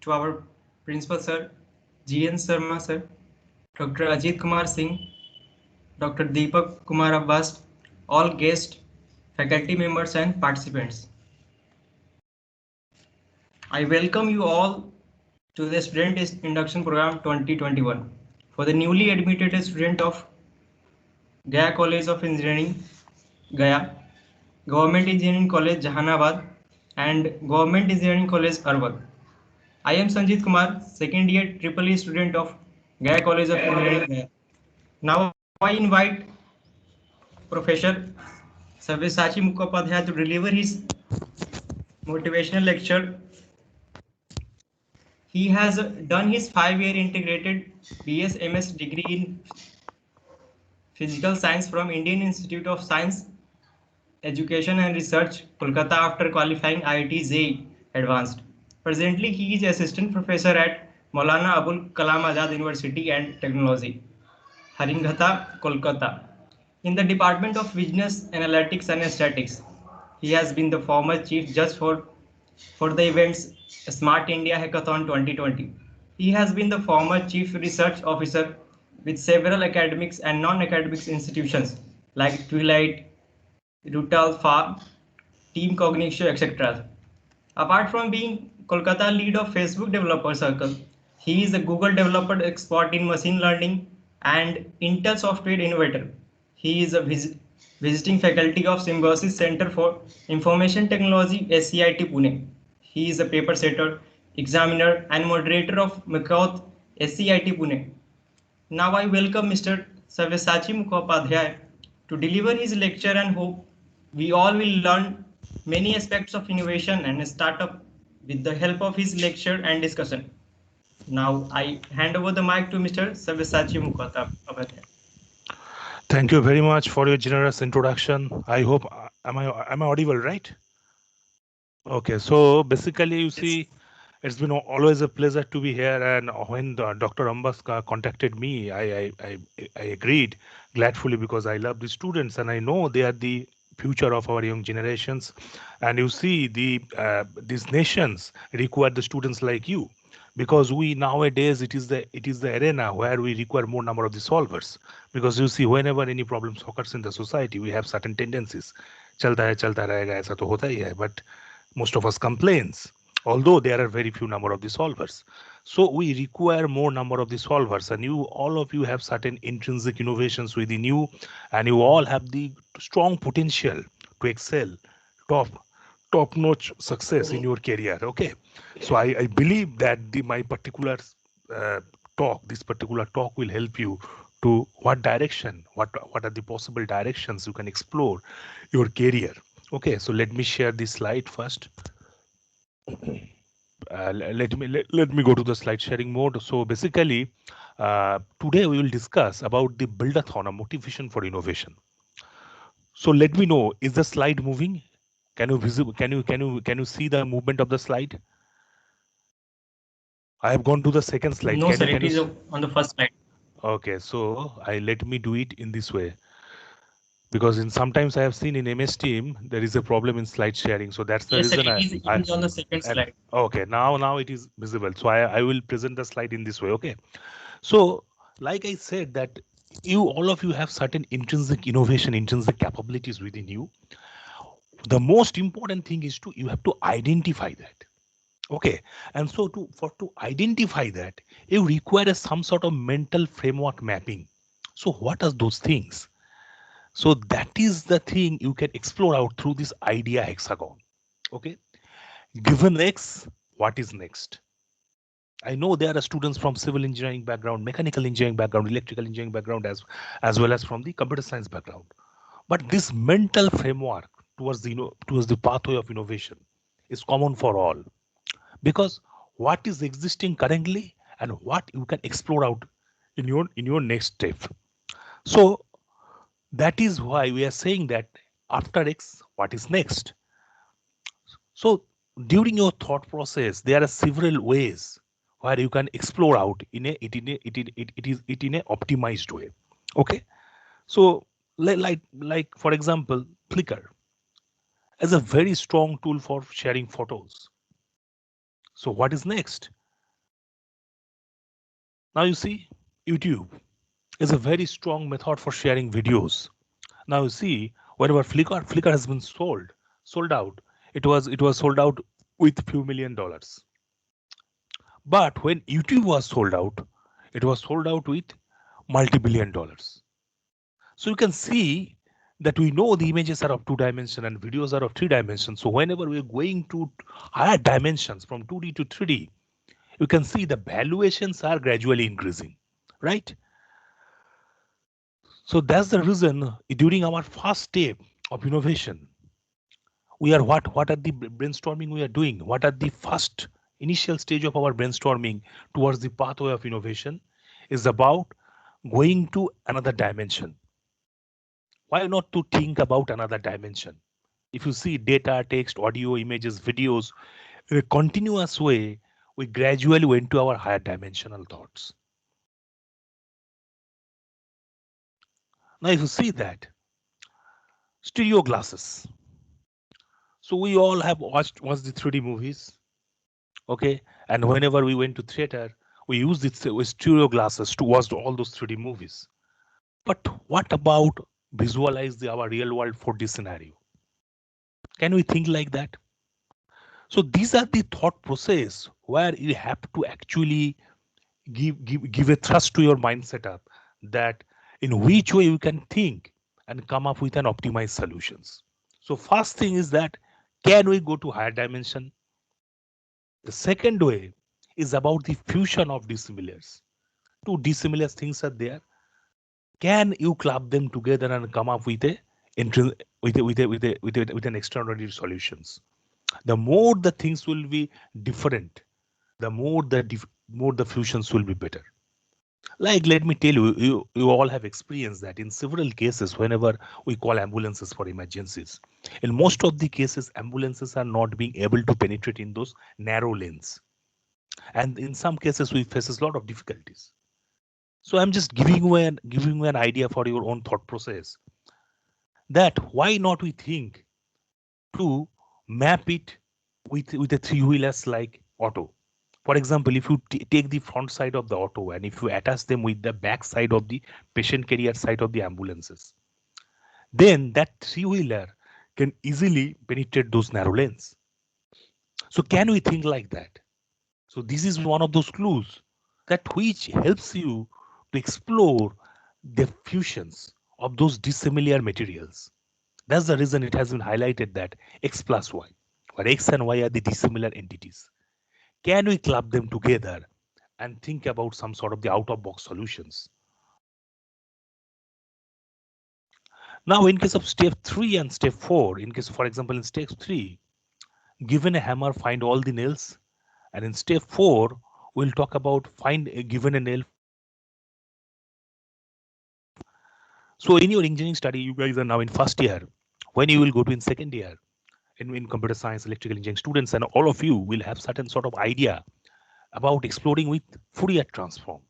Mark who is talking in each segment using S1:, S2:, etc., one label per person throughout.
S1: to our Principal Sir, G.N. Sharma Sir, Dr. Ajit Kumar Singh, Dr. Deepak Kumar Abbas, all guests, faculty members and participants. I welcome you all to the Student Induction Program 2021 for the newly admitted student of Gaya College of Engineering, Gaya, Government Engineering College, Jahanabad, and Government Engineering College, Arwal. I am Sanjit Kumar, second year Triple E student of Gaya College of Engineering, Gaya. Now I invite Professor Sabyaasachi Mukhopadhyay to deliver his motivational lecture. He has done his 5-year integrated BS MS degree in Physical Science from Indian Institute of Science, Education and Research, Kolkata after qualifying IIT JEE Advanced. Presently, he is Assistant Professor at Maulana Abul Kalam Azad University and Technology, Haringhata, Kolkata, in the Department of Business Analytics and Statistics. He has been the former Chief Judge for the events Smart India Hackathon 2020. He has been the former Chief Research Officer with several academics and non-academic institutions like Twilight, Rutal Farm, Team Cognition, etc. Apart from being Kolkata lead of Facebook Developer Circle, he is a Google developer expert in machine learning and Intel software innovator. He is a visiting faculty of Symbiosis Center for Information Technology, SCIT Pune. He is a paper setter, examiner, and moderator of Mehto, SCIT Pune. Now I welcome Mr. Sabyaasachi Mukhopadhyay to deliver his lecture and hope we all will learn many aspects of innovation and startup with the help of his lecture and discussion. Now I hand over the mic to Mr. Sabyaasachi Mukhopadhyay.
S2: Thank you very much for your generous introduction. I hope am I audible, right? Okay, so basically you see, it's been always a pleasure to be here, and when Dr. Ambas contacted me, I agreed gladfully because I love the students and I know they are the future of our young generations. And you see, these nations require the students like you, because we nowadays it is the arena where we require more number of the solvers. Because you see, whenever any problems occurs in the society, we have certain tendencies. चलता रहेगा ऐसा तो होता ही है, but most of us complains, although there are very few number of the solvers. So we require more number of the solvers, and all of you have certain intrinsic innovations within you, and you all have the strong potential to excel, top-notch success in your career. Okay, so I believe that my particular this particular talk will help you to what direction, what are the possible directions you can explore your career. Okay, so let me share this slide first. Let me go to the slide sharing mode. So basically, today we will discuss about the build-a-thon, a motivation for innovation. So let me know, is the slide moving? Can you see the movement of the slide? I have gone to the second slide.
S1: No, sir, it is on the first slide.
S2: Okay, so let me do it in this way. Because sometimes I have seen in MS Team there is a problem in slide sharing, so that's the reason.
S1: It is on the second slide.
S2: Okay, now it is visible. So I will present the slide in this way. Okay, so like I said that all of you have certain intrinsic innovation, intrinsic capabilities within you. The most important thing is you have to identify that. Okay, and so to identify that, you require some sort of mental framework mapping. So what are those things? So that is the thing you can explore out through this idea hexagon. Okay, given X, what is next? I know there are students from civil engineering background, mechanical engineering background, electrical engineering background, as well as from the computer science background. But this mental framework towards the pathway of innovation is common for all, because what is existing currently and what you can explore out in your next step. So that is why we are saying that after X, what is next? So during your thought process, there are several ways where you can explore out in a optimized way. Okay, so like for example, Flickr is a very strong tool for sharing photos. So what is next? Now you see, YouTube is a very strong method for sharing videos. Now you see, whenever Flickr has been sold out, it was sold out with few $1 million. But when YouTube was sold out, it was sold out with multi-billion dollars. So you can see that we know the images are of 2 dimension and videos are of 3 dimensions. So whenever we're going to higher dimensions from 2D to 3D, you can see the valuations are gradually increasing, right? So that's the reason during our first step of innovation, we are what are the brainstorming we are doing? What are the first initial stage of our brainstorming towards the pathway of innovation is about going to another dimension. Why not to think about another dimension? If you see data, text, audio, images, videos, in a continuous way, we gradually went to our higher dimensional thoughts. Now, if you see that, stereo glasses. So we all have watched the 3D movies, okay? And whenever we went to theater, we used it with stereo glasses to watch all those 3D movies. But what about visualize our real world 4D scenario? Can we think like that? So these are the thought process where you have to actually give a thrust to your mind setup that in which way you can think and come up with an optimized solutions. So first thing is that can we go to higher dimension? The second way is about the fusion of dissimilars. Two dissimilar things are there. Can you club them together and come up with an extraordinary solutions? The more the things will be different, the more the fusions will be better. Like, let me tell you, you all have experienced that in several cases, whenever we call ambulances for emergencies, in most of the cases, ambulances are not being able to penetrate in those narrow lanes. And in some cases, we faces a lot of difficulties. So I'm just giving you an idea for your own thought process that why not we think to map it with a three-wheelers like auto. For example, if you take the front side of the auto and if you attach them with the back side of the patient carrier side of the ambulances, then that three-wheeler can easily penetrate those narrow lanes. So can we think like that? So this is one of those clues that which helps you to explore the fusions of those dissimilar materials. That's the reason it has been highlighted that X plus Y, where X and Y are the dissimilar entities. Can we club them together and think about some sort of the out-of-box solutions? Now, in case of step 3 and step 4, in case, for example, in step 3, given a hammer, find all the nails. And in step 4, we'll talk about find given a nail. So in your engineering study, you guys are now in first year. When you will go to in second year, in computer science, electrical engineering students, and all of you will have certain sort of idea about exploring with Fourier transform.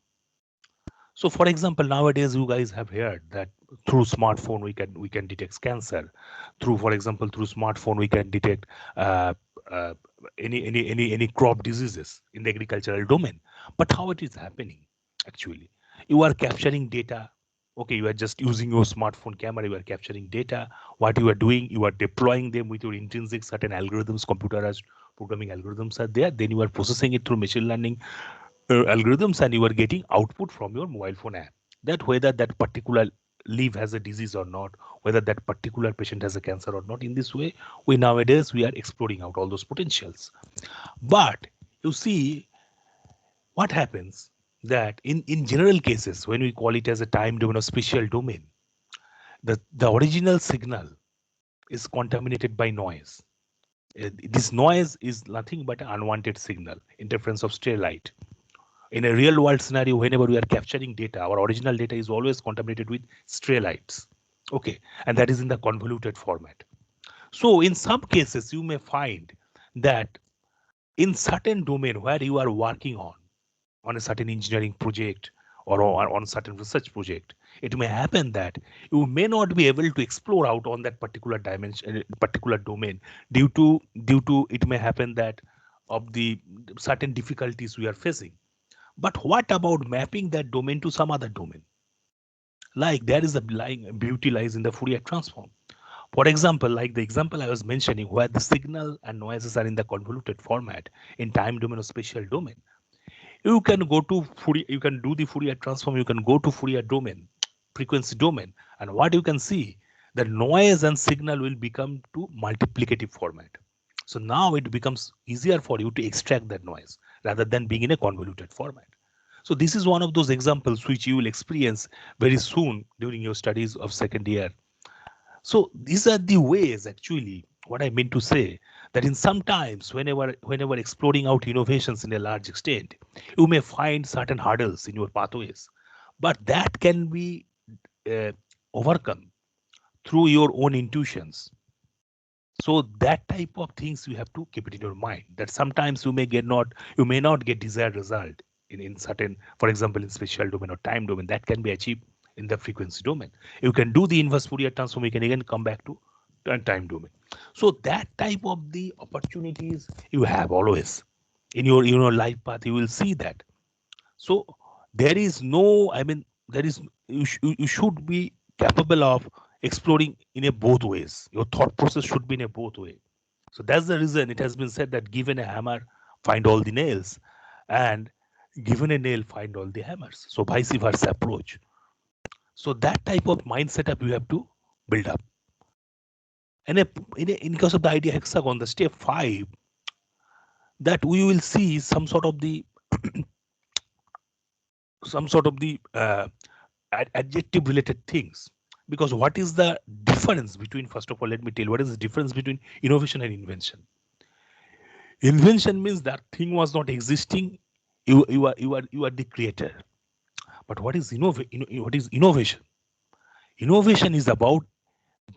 S2: So for example, nowadays you guys have heard that through smartphone we can detect cancer. Through, for example, through smartphone we can detect uh, uh, any crop diseases in the agricultural domain. But how it is happening actually? You are capturing data. Okay, you are just using your smartphone camera. You are capturing data. What you are doing, you are deploying them with your intrinsic certain algorithms, computerized programming algorithms are there. Then you are processing it through machine learning algorithms and you are getting output from your mobile phone app that whether that particular leaf has a disease or not, whether that particular patient has a cancer or not. In this way, we are exploring out all those potentials. But you see what happens that in general cases, when we call it as a time domain or spatial domain, the original signal is contaminated by noise. This noise is nothing but an unwanted signal, interference of stray light. In a real world scenario, whenever we are capturing data, our original data is always contaminated with stray lights. Okay, and that is in the convoluted format. So in some cases, you may find that in certain domain where you are working on a certain engineering project or on a certain research project, it may happen that you may not be able to explore out on that particular dimension, particular domain, due to it may happen that of the certain difficulties we are facing. But what about mapping that domain to some other domain? Like there is a lying beauty lies in the Fourier transform. For example, like the example I was mentioning, where the signal and noises are in the convoluted format in time domain or spatial domain, you can go to Fourier, you can do the Fourier transform, you can go to Fourier domain, frequency domain, and what you can see, the noise and signal will become to multiplicative format. So now it becomes easier for you to extract that noise rather than being in a convoluted format. So this is one of those examples which you will experience very soon during your studies of second year. So these are the ways actually what I mean to say, that in sometimes whenever exploring out innovations in a large extent, you may find certain hurdles in your pathways, but that can be uh, overcome through your own intuitions. So that type of things you have to keep it in your mind, that sometimes you may not get desired result in certain, for example, in spatial domain or time domain, that can be achieved in the frequency domain. You can do the inverse Fourier transform, you can again come back to time domain. So that type of the opportunities you have always in your life path, you will see that. So there is no, I mean, there is you should be capable of exploring in a both ways. Your thought process should be in a both way. So that's the reason it has been said that given a hammer, find all the nails, and given a nail, find all the hammers. So vice versa approach. So that type of mind setup you have to build up. And in case of the idea hexagon, the step 5, that we will see some sort of the adjective related things. Because what is the difference between, first of all, let me tell you what is the difference between innovation and invention. Invention means that thing was not existing, you are the creator. But what is innovation? Innovation is about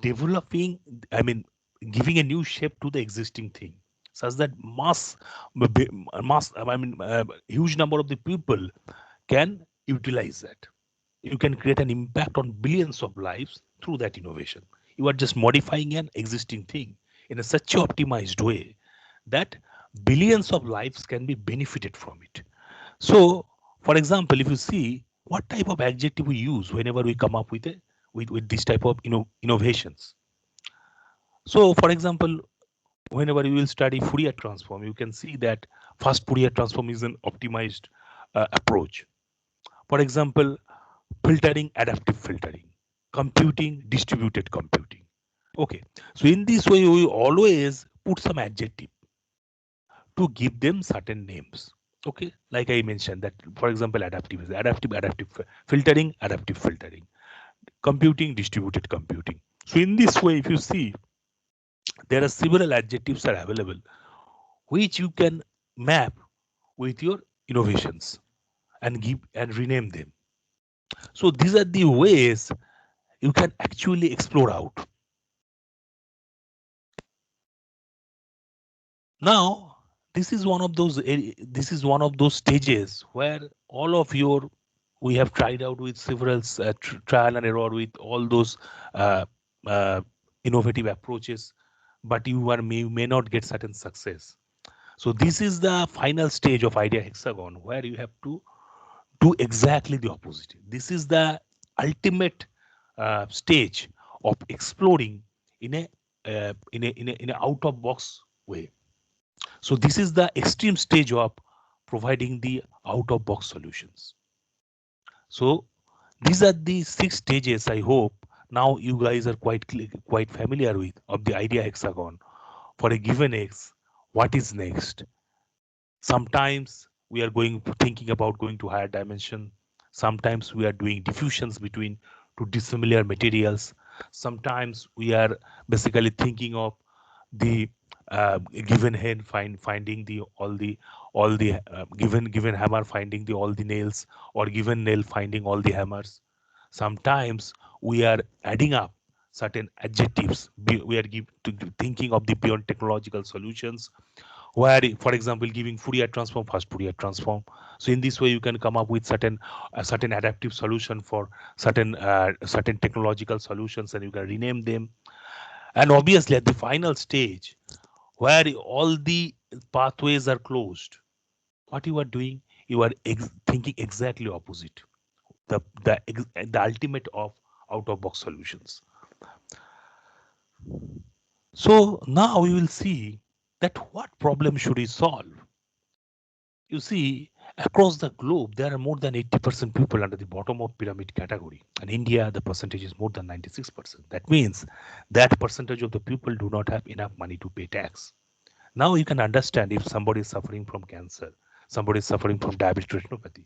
S2: developing, I mean, giving a new shape to the existing thing, such that huge number of the people can utilize that. You can create an impact on billions of lives through that innovation. You are just modifying an existing thing in a such a optimized way that billions of lives can be benefited from it. So, for example, if you see what type of adjective we use whenever we come up with with this type of innovations. So, for example, whenever you will study Fourier transform, you can see that first Fourier transform is an optimized approach. For example, filtering, adaptive filtering, computing, distributed computing. Okay, so in this way, we always put some adjective to give them certain names. Okay, like I mentioned that, for example, adaptive is adaptive filtering, adaptive filtering, computing, distributed computing. So in this way, if you see, there are several adjectives are available which you can map with your innovations and give and rename them. So these are the ways you can actually explore out. Now, this is one of those stages where all of your we have tried out with several trial and error with all those uh, uh, innovative approaches, but you may not get certain success. So this is the final stage of idea hexagon where you have to do exactly the opposite. This is the ultimate stage of exploring in a out of box way. So this is the extreme stage of providing the out of box solutions. So these are the 6 stages. I hope now you guys are quite familiar with of the idea hexagon. For a given x, what is next? Sometimes we are thinking about going to higher dimension. Sometimes we are doing diffusions between two dissimilar materials. Sometimes we are basically thinking of the given hand finding the all the given hammer finding the all the nails, or given nail finding all the hammers. Sometimes we are adding up certain adjectives. We are thinking of the beyond technological solutions, where, for example, giving Fourier transform, first Fourier transform. So in this way you can come up with certain adaptive solution for certain technological solutions, and you can rename them. And obviously at the final stage where all the pathways are closed, what you are doing, you are thinking exactly opposite. The ultimate of out of box solutions. So now we will see that what problem should we solve. You see, across the globe, there are more than 80% people under the bottom of pyramid category. In India, the percentage is more than 96%. That means that percentage of the people do not have enough money to pay tax. Now you can understand if somebody is suffering from cancer, somebody is suffering from diabetic retinopathy,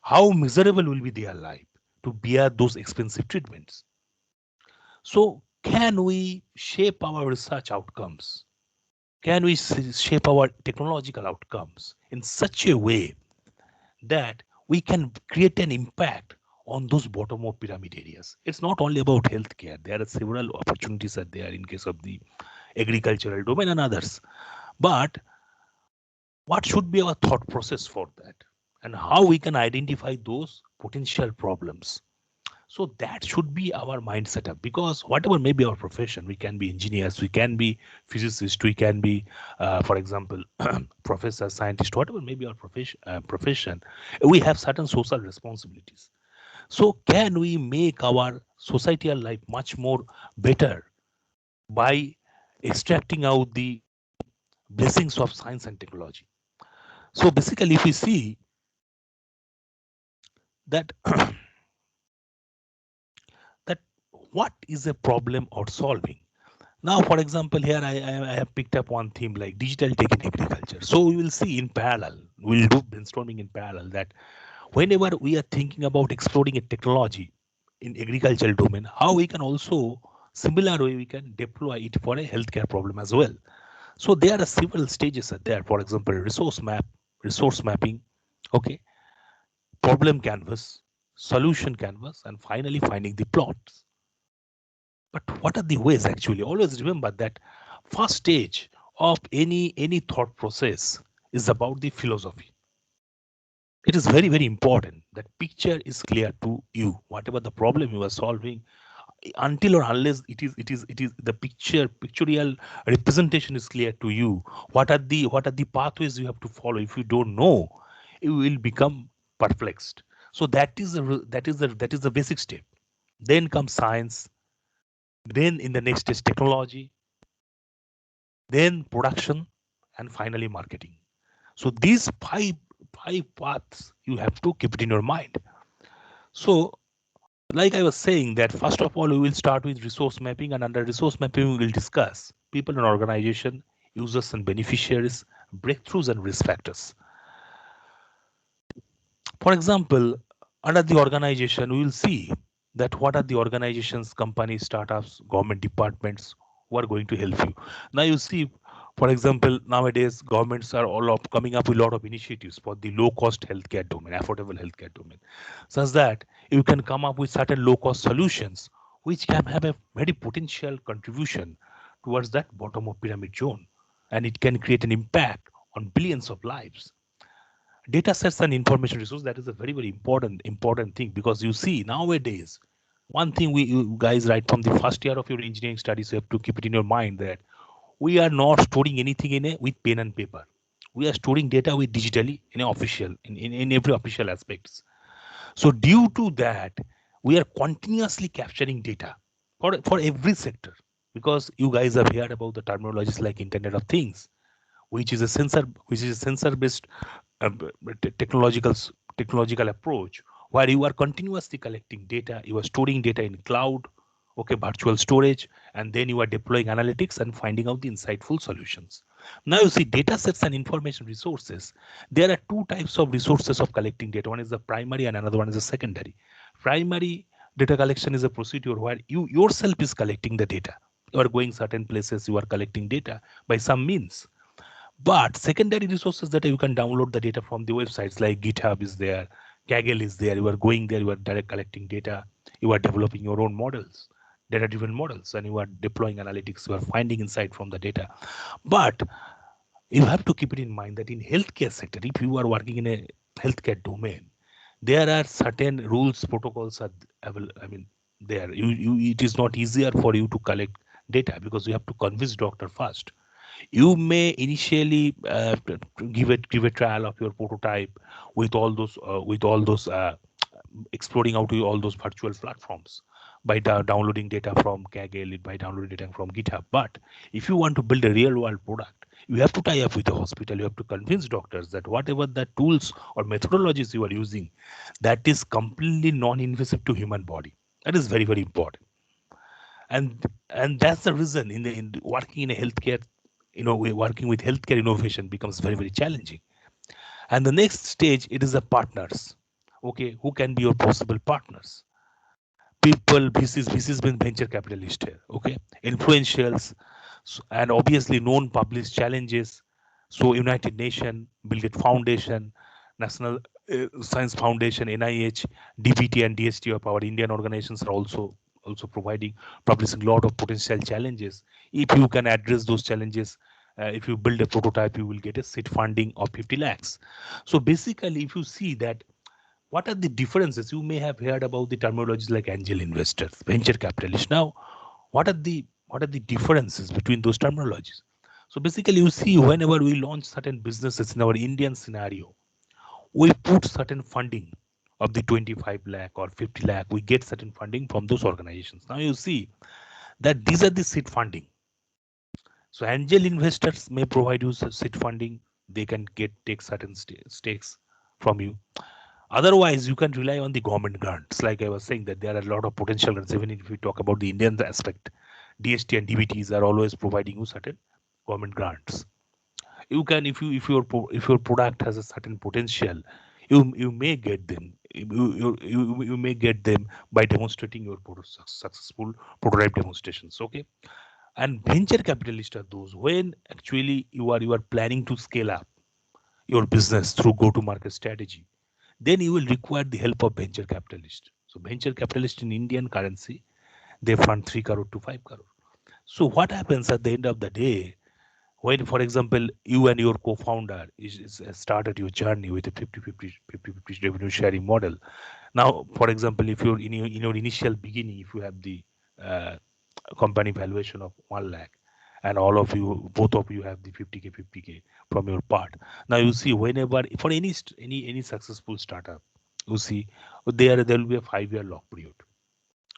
S2: how miserable will be their life to bear those expensive treatments. So, can we shape our research outcomes? Can we shape our technological outcomes in such a way that we can create an impact on those bottom of pyramid areas? It's not only about healthcare. There are several opportunities that there in case of the agricultural domain and others. But what should be our thought process for that? And how we can identify those potential problems? So that should be our mind setup, because whatever may be our profession, we can be engineers, we can be physicists, we can be for example professor, scientist, whatever may be our profession, we have certain social responsibilities. So can we make our societal life much more better by extracting out the blessings of science and technology? So basically, if we see that that what is a problem or solving. Now, for example, here I have picked up one theme like digital tech in agriculture. So we will see in parallel, we'll do brainstorming in parallel, that whenever we are thinking about exploring a technology in agricultural domain, how we can also similar way we can deploy it for a healthcare problem as well. So there are several stages are there. For example, resource mapping, okay, problem canvas, solution canvas, and finally finding the plots. But what are the ways actually? Always remember that first stage of any thought process is about the philosophy. It is very, very important that picture is clear to you. Whatever the problem you are solving, until or unless it is the pictorial representation is clear to you. What are the pathways you have to follow? If you don't know, you will become perplexed. So that is the basic step. Then comes science. Then in the next is technology, then production, and finally marketing. So these five paths you have to keep it in your mind. So like I was saying, that first of all we will start with resource mapping, and under resource mapping we will discuss people and organization, users and beneficiaries, breakthroughs and risk factors. For example, under the organization, we will see that what are the organizations, companies, startups, government departments who are going to help you. Now you see, for example, nowadays governments are all of coming up with a lot of initiatives for the low cost healthcare domain, affordable healthcare domain, such that you can come up with certain low cost solutions which can have a very potential contribution towards that bottom of pyramid zone, and it can create an impact on billions of lives. Data sets and information resource, that is a very, very important thing, because you see nowadays, one thing you guys, right from the first year of your engineering studies, you have to keep it in your mind that we are not storing anything with pen and paper. We are storing data with digitally in a official in every official aspects. So due to that, we are continuously capturing data for every sector, because you guys have heard about the terminologies like Internet of Things, which is a sensor based uh, technological approach, where you are continuously collecting data, you are storing data in cloud, okay, virtual storage, and then you are deploying analytics and finding out the insightful solutions. Now you see data sets and information resources. There are two types of resources of collecting data. One is the primary and another one is the secondary. Primary data collection is a procedure where you yourself is collecting the data. You are going certain places, you are collecting data by some means. But secondary resources, that you can download the data from the websites like GitHub is there, Kaggle is there. You are going there, you are direct collecting data, you are developing your own models, data-driven models, and you are deploying analytics, you are finding insight from the data. But you have to keep it in mind that in healthcare sector, if you are working in a healthcare domain, there are certain rules, protocols are there. It is not easier for you to collect data because you have to convince doctor first. You may initially give a trial of your prototype with all those exploring out to all those virtual platforms by downloading data from Kaggle, by downloading data from GitHub. But if you want to build a real world product, you have to tie up with the hospital. You have to convince doctors that whatever the tools or methodologies you are using, that is completely non-invasive to human body. That is very, very important. And that's the reason in working in a healthcare, working with healthcare innovation becomes very, very challenging. And the next stage, it is the partners. Okay, who can be your possible partners? People, VCs been venture capitalist here. Okay, influentials, and obviously known published challenges. So United Nation, Bill Gates Foundation, National Science Foundation, NIH, DBT and DST of our Indian organizations are also providing publishing a lot of potential challenges. If you can address those challenges, if you build a prototype, you will get a seed funding of 50 lakhs. So basically, if you see that, what are the differences? You may have heard about the terminologies like angel investors, venture capitalists. Now, what are the differences between those terminologies? So basically, you see, whenever we launch certain businesses in our Indian scenario, we put certain funding of the 25 lakh or 50 lakh. We get certain funding from those organizations. Now you see that these are the seed funding. So angel investors may provide you seed funding. They can take certain stakes from you. Otherwise, you can rely on the government grants. Like I was saying, that there are a lot of potential grants. Even if we talk about the Indian aspect, DST and DBTs are always providing you certain government grants. You can, if your product has a certain potential, you may get them. You may get them by demonstrating your successful prototype demonstrations. Okay, and venture capitalists are those when actually you are planning to scale up your business through go-to-market strategy, then you will require the help of venture capitalists. So venture capitalists in Indian currency, they fund 3 crore to 5 crore. So what happens at the end of the day, when, for example, you and your co-founder started your journey with a 50-50 revenue sharing model. Now, for example, if you're in your initial beginning, if you have the uh, company valuation of 1 lakh, and all of you, both of you have the 50k from your part. Now you see, whenever for any successful startup, you see there will be a 5-year lock period.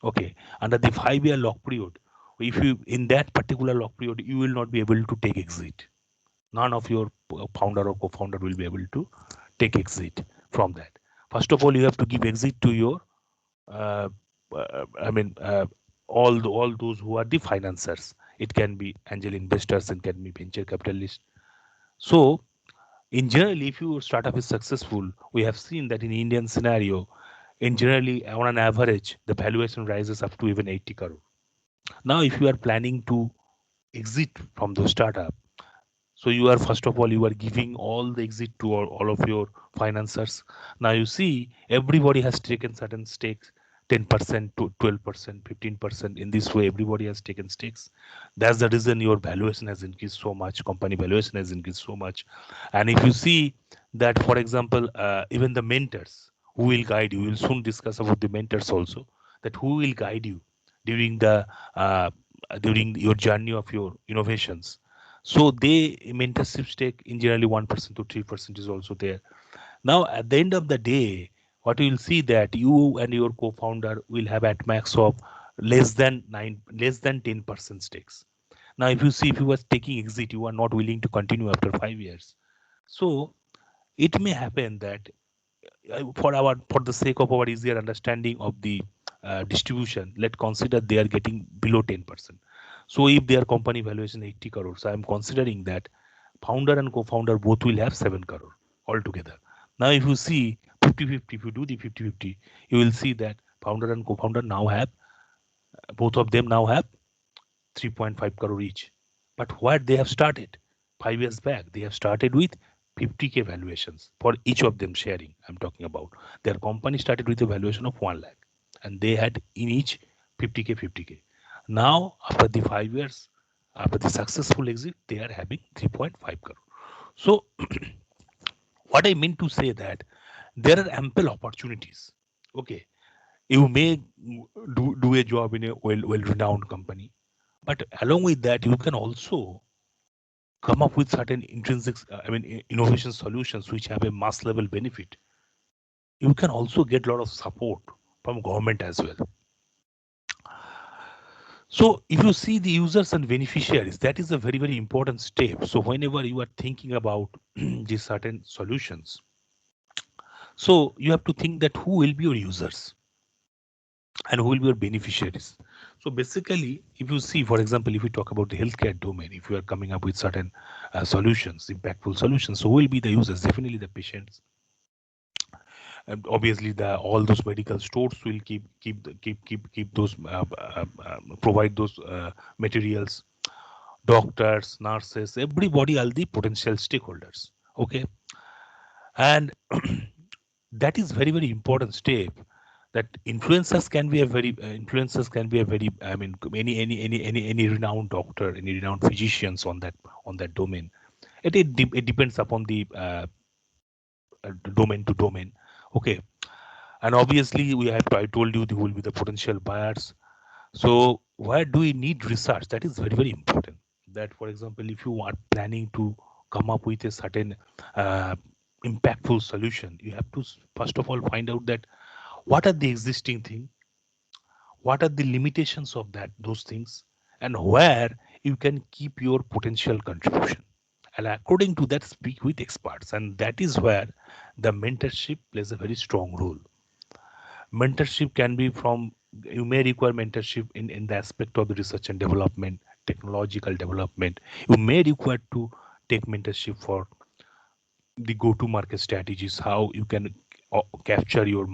S2: Okay, under the 5-year lock period, if you in that particular lock period, you will not be able to take exit. None of your founder or co-founder will be able to take exit from that. First of all, you have to give exit to your uh, I mean, all those who are the financiers. It can be angel investors and can be venture capitalists. So, in general, if your startup is successful, we have seen that in Indian scenario, in generally on an average, the valuation rises up to even 80 crore. Now, if you are planning to exit from the startup, so you are, first of all, you are giving all the exit to all of your financiers. Now you see everybody has taken certain stakes, 10% to 12%, 15%. In this way, everybody has taken stakes. That's the reason your valuation has increased so much, company valuation has increased so much. And if you see that, for example, even the mentors who will guide you, we'll soon discuss about the mentors also, that who will guide you during the uh, during your journey of your innovations. So they mentorship stake in generally 1% to 3% is also there. Now at the end of the day, what you will see that you and your co-founder will have at max of less than 10% stakes. Now if you see, if you are taking exit, you are not willing to continue after 5 years. So it may happen that for the sake of our easier understanding of the distribution, let's consider they are getting below 10%. So if their company valuation 80 crores, I am considering that founder and co-founder both will have 7 crore altogether. Now if you see 50-50, if you do the 50-50, you will see that founder and co-founder now have, both of them now have 3.5 crore each. But what they have started 5 years back, they have started with 50k valuations for each of them sharing. I'm talking about their company started with a valuation of 1 lakh, and they had in each 50k, 50k. Now, after the 5 years, after the successful exit, they are having 3.5 crore. So, what I mean to say that there are ample opportunities. Okay, you may do a job in a well renowned company, but along with that, you can also come up with certain intrinsic, innovation solutions which have a mass level benefit, you can also get a lot of support from government as well. So if you see the users and beneficiaries, that is a very, very important step. So whenever you are thinking about these certain solutions, so you have to think that who will be your users and who will be your beneficiaries. So basically, if you see, for example, if we talk about the healthcare domain, if you are coming up with certain solutions, impactful solutions, so who will be the users? Definitely the patients. And obviously, the all those medical stores will keep those provide those materials. Doctors, nurses, everybody are the potential stakeholders. Okay, and that is very, very important step. That influencers can be a very, any renowned doctor, any renowned physicians on that domain. It depends upon the domain to domain. Okay, and obviously I told you who will be the potential buyers. So where do we need research? That is very, very important. That, for example, if you are planning to come up with a certain uh, impactful solution, you have to first of all find out that what are the existing thing, what are the limitations of those things, and where you can keep your potential contribution. And according to that, speak with experts, and that is where the mentorship plays a very strong role. Mentorship can be from, you may require mentorship in the aspect of the research and development, technological development. You may require to take mentorship for the go-to market strategies, how you can capture your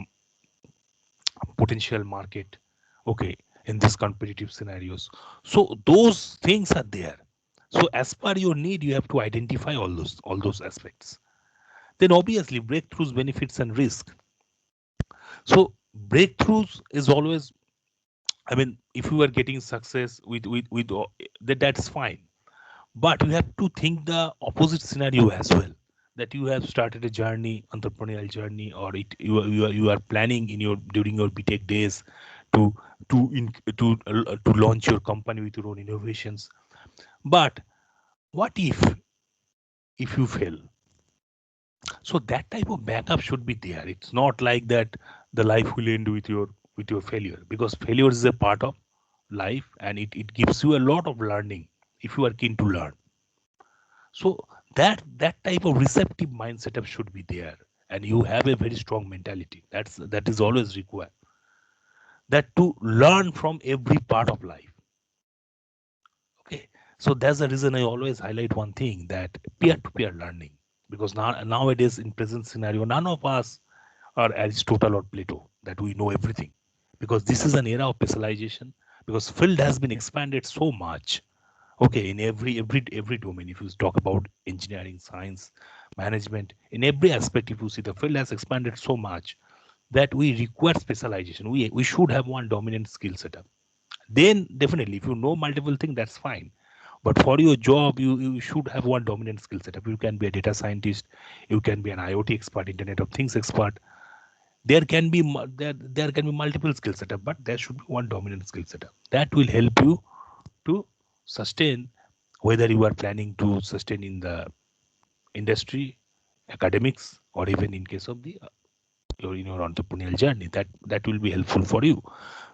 S2: potential market, okay, in these competitive scenarios. So those things are there. So as per your need, you have to identify all those aspects. Then obviously breakthroughs, benefits, and risk. So breakthroughs is always, if you are getting success that's fine. But you have to think the opposite scenario as well. That you have started a journey, entrepreneurial journey, or you are planning in your during your BTech days to to launch your company with your own innovations. But what if you fail? So that type of backup should be there. It's not like that the life will end with your failure, because failure is a part of life, and it gives you a lot of learning if you are keen to learn. So that type of receptive mind setup should be there, and you have a very strong mentality. That is always required. That to learn from every part of life. Okay, so that's the reason I always highlight one thing, that peer-to-peer learning, because nowadays in present scenario, none of us are Aristotle or Plato that we know everything, because this is an era of specialization, because field has been expanded so much. Okay, in every domain, if you talk about engineering, science, management, in every aspect, if you see, the field has expanded so much that we require specialization. We should have one dominant skill setup. Then definitely, if you know multiple things, that's fine. But for your job, you should have one dominant skill setup. You can be a data scientist, you can be an IoT expert, Internet of Things expert. There can be multiple skill setup, but there should be one dominant skill setup that will help you to sustain, whether you are planning to sustain in the industry, academics, or even in case of the your in your entrepreneurial journey. That will be helpful for you.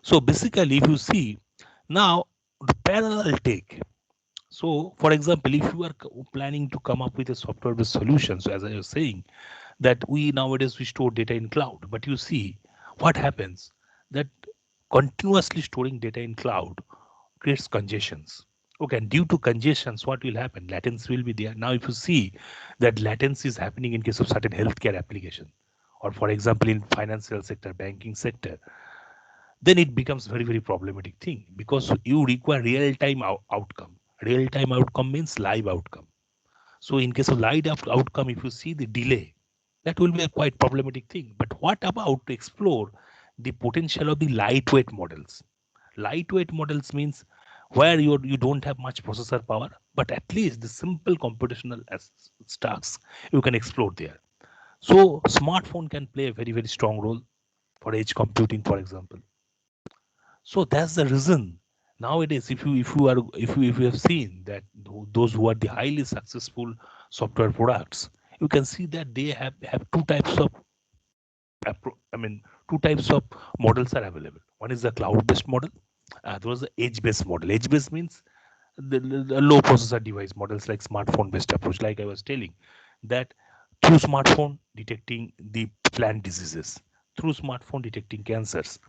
S2: So basically, if you see now the parallel take. So for example, if you are planning to come up with a software-based solution, so as I was saying, that we nowadays we store data in cloud, but you see what happens, that continuously storing data in cloud creates congestions. Okay, and due to congestions, what will happen? Latency will be there. Now, if you see that latency is happening in case of certain healthcare application, or for example, in financial sector, banking sector, then it becomes very, very problematic thing, because you require real-time outcome. Real-time outcome means live outcome. So in case of live outcome, if you see the delay, that will be a quite problematic thing. But what about to explore the potential of the lightweight models? Lightweight models means where you don't have much processor power, but at least the simple computational tasks you can explore there. So smartphone can play a very, very strong role for edge computing, for example. So that's the reason Nowadays, if you have seen that those who are the highly successful software products, you can see that they have two types of I mean, two types of models are available. One is the cloud-based model. There was the edge-based model. Edge-based means the low processor device models like smartphone-based approach. Like I was telling, that through smartphone detecting the plant diseases, through smartphone detecting cancers.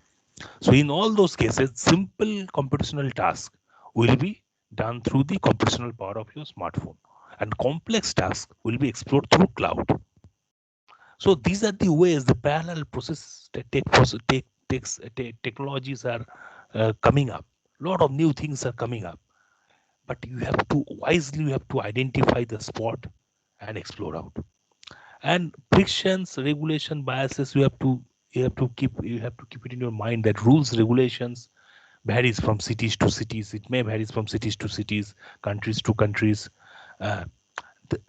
S2: So in all those cases, simple computational task will be done through the computational power of your smartphone, and complex tasks will be explored through cloud. So these are the ways the parallel process technologies are coming up. A lot of new things are coming up, but you have to wisely you have to identify the spot and explore out. And frictions, regulation, biases, you have to keep it in your mind that rules, regulations varies from cities to cities. It may varies from cities to cities, countries to countries. Uh,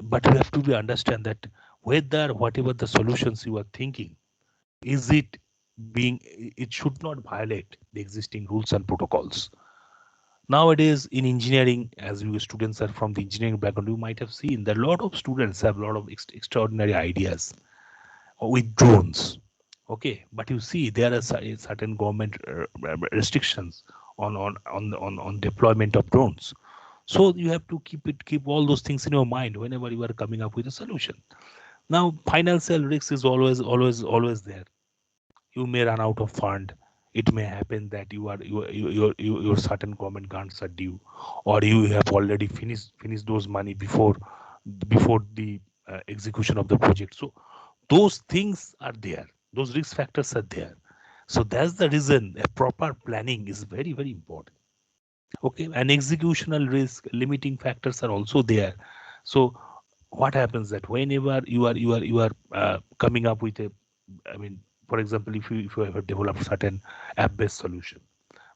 S2: but you have to be understand that whether whatever the solutions you are thinking, is it being it should not violate the existing rules and protocols. Nowadays in engineering, as you students are from the engineering background, you might have seen that a lot of students have a lot of extraordinary ideas with drones. Okay, but you see there are certain government restrictions on deployment of drones. So you have to keep all those things in your mind whenever you are coming up with a solution. Now financial risk is always there. You may run out of fund. It may happen that your certain government grants are due, or you have already finished those money before the execution of the project. So those things are there, those risk factors are there. So that's the reason a proper planning is very important. Okay, and executional risk limiting factors are also there. So what happens that whenever you are coming up with a, I mean, for example, if you have developed certain app based solution.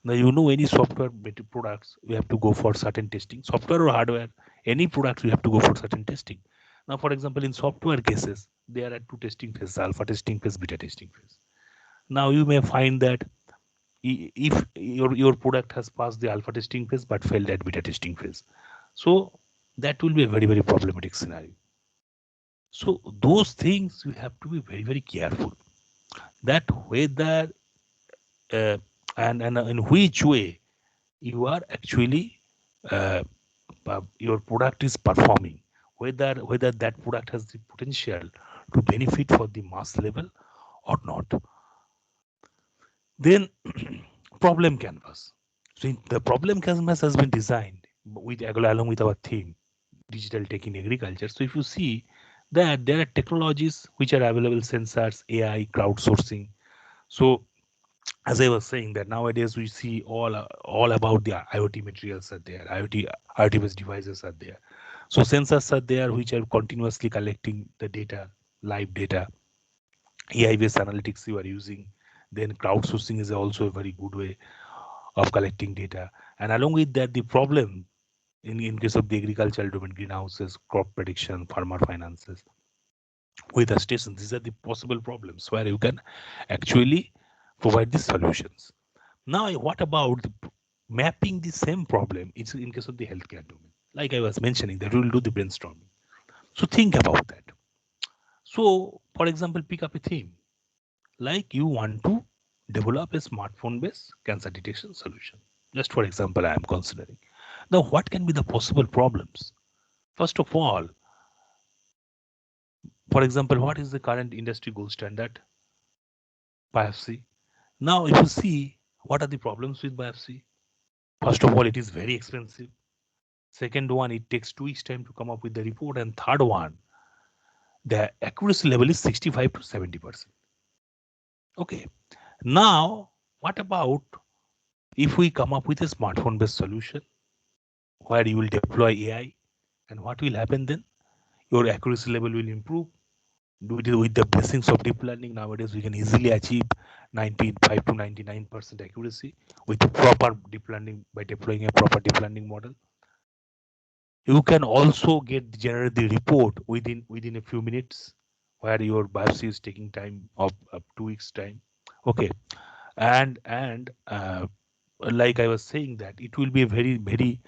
S2: Now you know any software products you have to go for certain testing, software or hardware, any products you have to go for certain testing. Now for example, in software cases there are two testing phases: alpha testing phase, beta testing phase. Now you may find that if your product has passed the alpha testing phase but failed at beta testing phase, so that will be a very problematic scenario. So those things you have to be very careful, that whether uh, and in which way you are actually your product is performing, whether that product has the potential to benefit for the mass level or not. Then problem canvas. So the problem canvas has been designed with along with our theme, digital tech in agriculture. So if you see that there are technologies which are available, sensors, AI, crowdsourcing. So as I was saying that nowadays we see all about the IoT materials are there, IoT based devices are there. So sensors are there which are continuously collecting the data, live data. AI based analytics you are using. Then crowdsourcing is also a very good way of collecting data. And along with that, the problem in case of the agricultural domain, greenhouses, crop prediction, farmer finances, with a station, these are the possible problems where you can actually provide the solutions. Now, what about mapping the same problem in case of the healthcare domain? Like I was mentioning, that we will do the brainstorming. So think about that. So, for example, pick up a theme like you want to develop a smartphone-based cancer detection solution. Just for example, I am considering. Now, what can be the possible problems? First of all, for example, what is the current industry gold standard? Biopsy. Now, if you see what are the problems with biopsy, first of all, it is very expensive. Second one, it takes 2 weeks time to come up with the report. And third one, the accuracy level is 65 to 70%. Okay. Now, what about if we come up with a smartphone based solution where you will deploy AI, and what will happen then? Your accuracy level will improve. With the blessings of deep learning, nowadays we can easily achieve 95 to 99% accuracy with proper deep learning by deploying a proper deep learning model. You can also generate the report within a few minutes, where your biopsy is taking time of 2 weeks time. Okay, and like I was saying, that it will be a very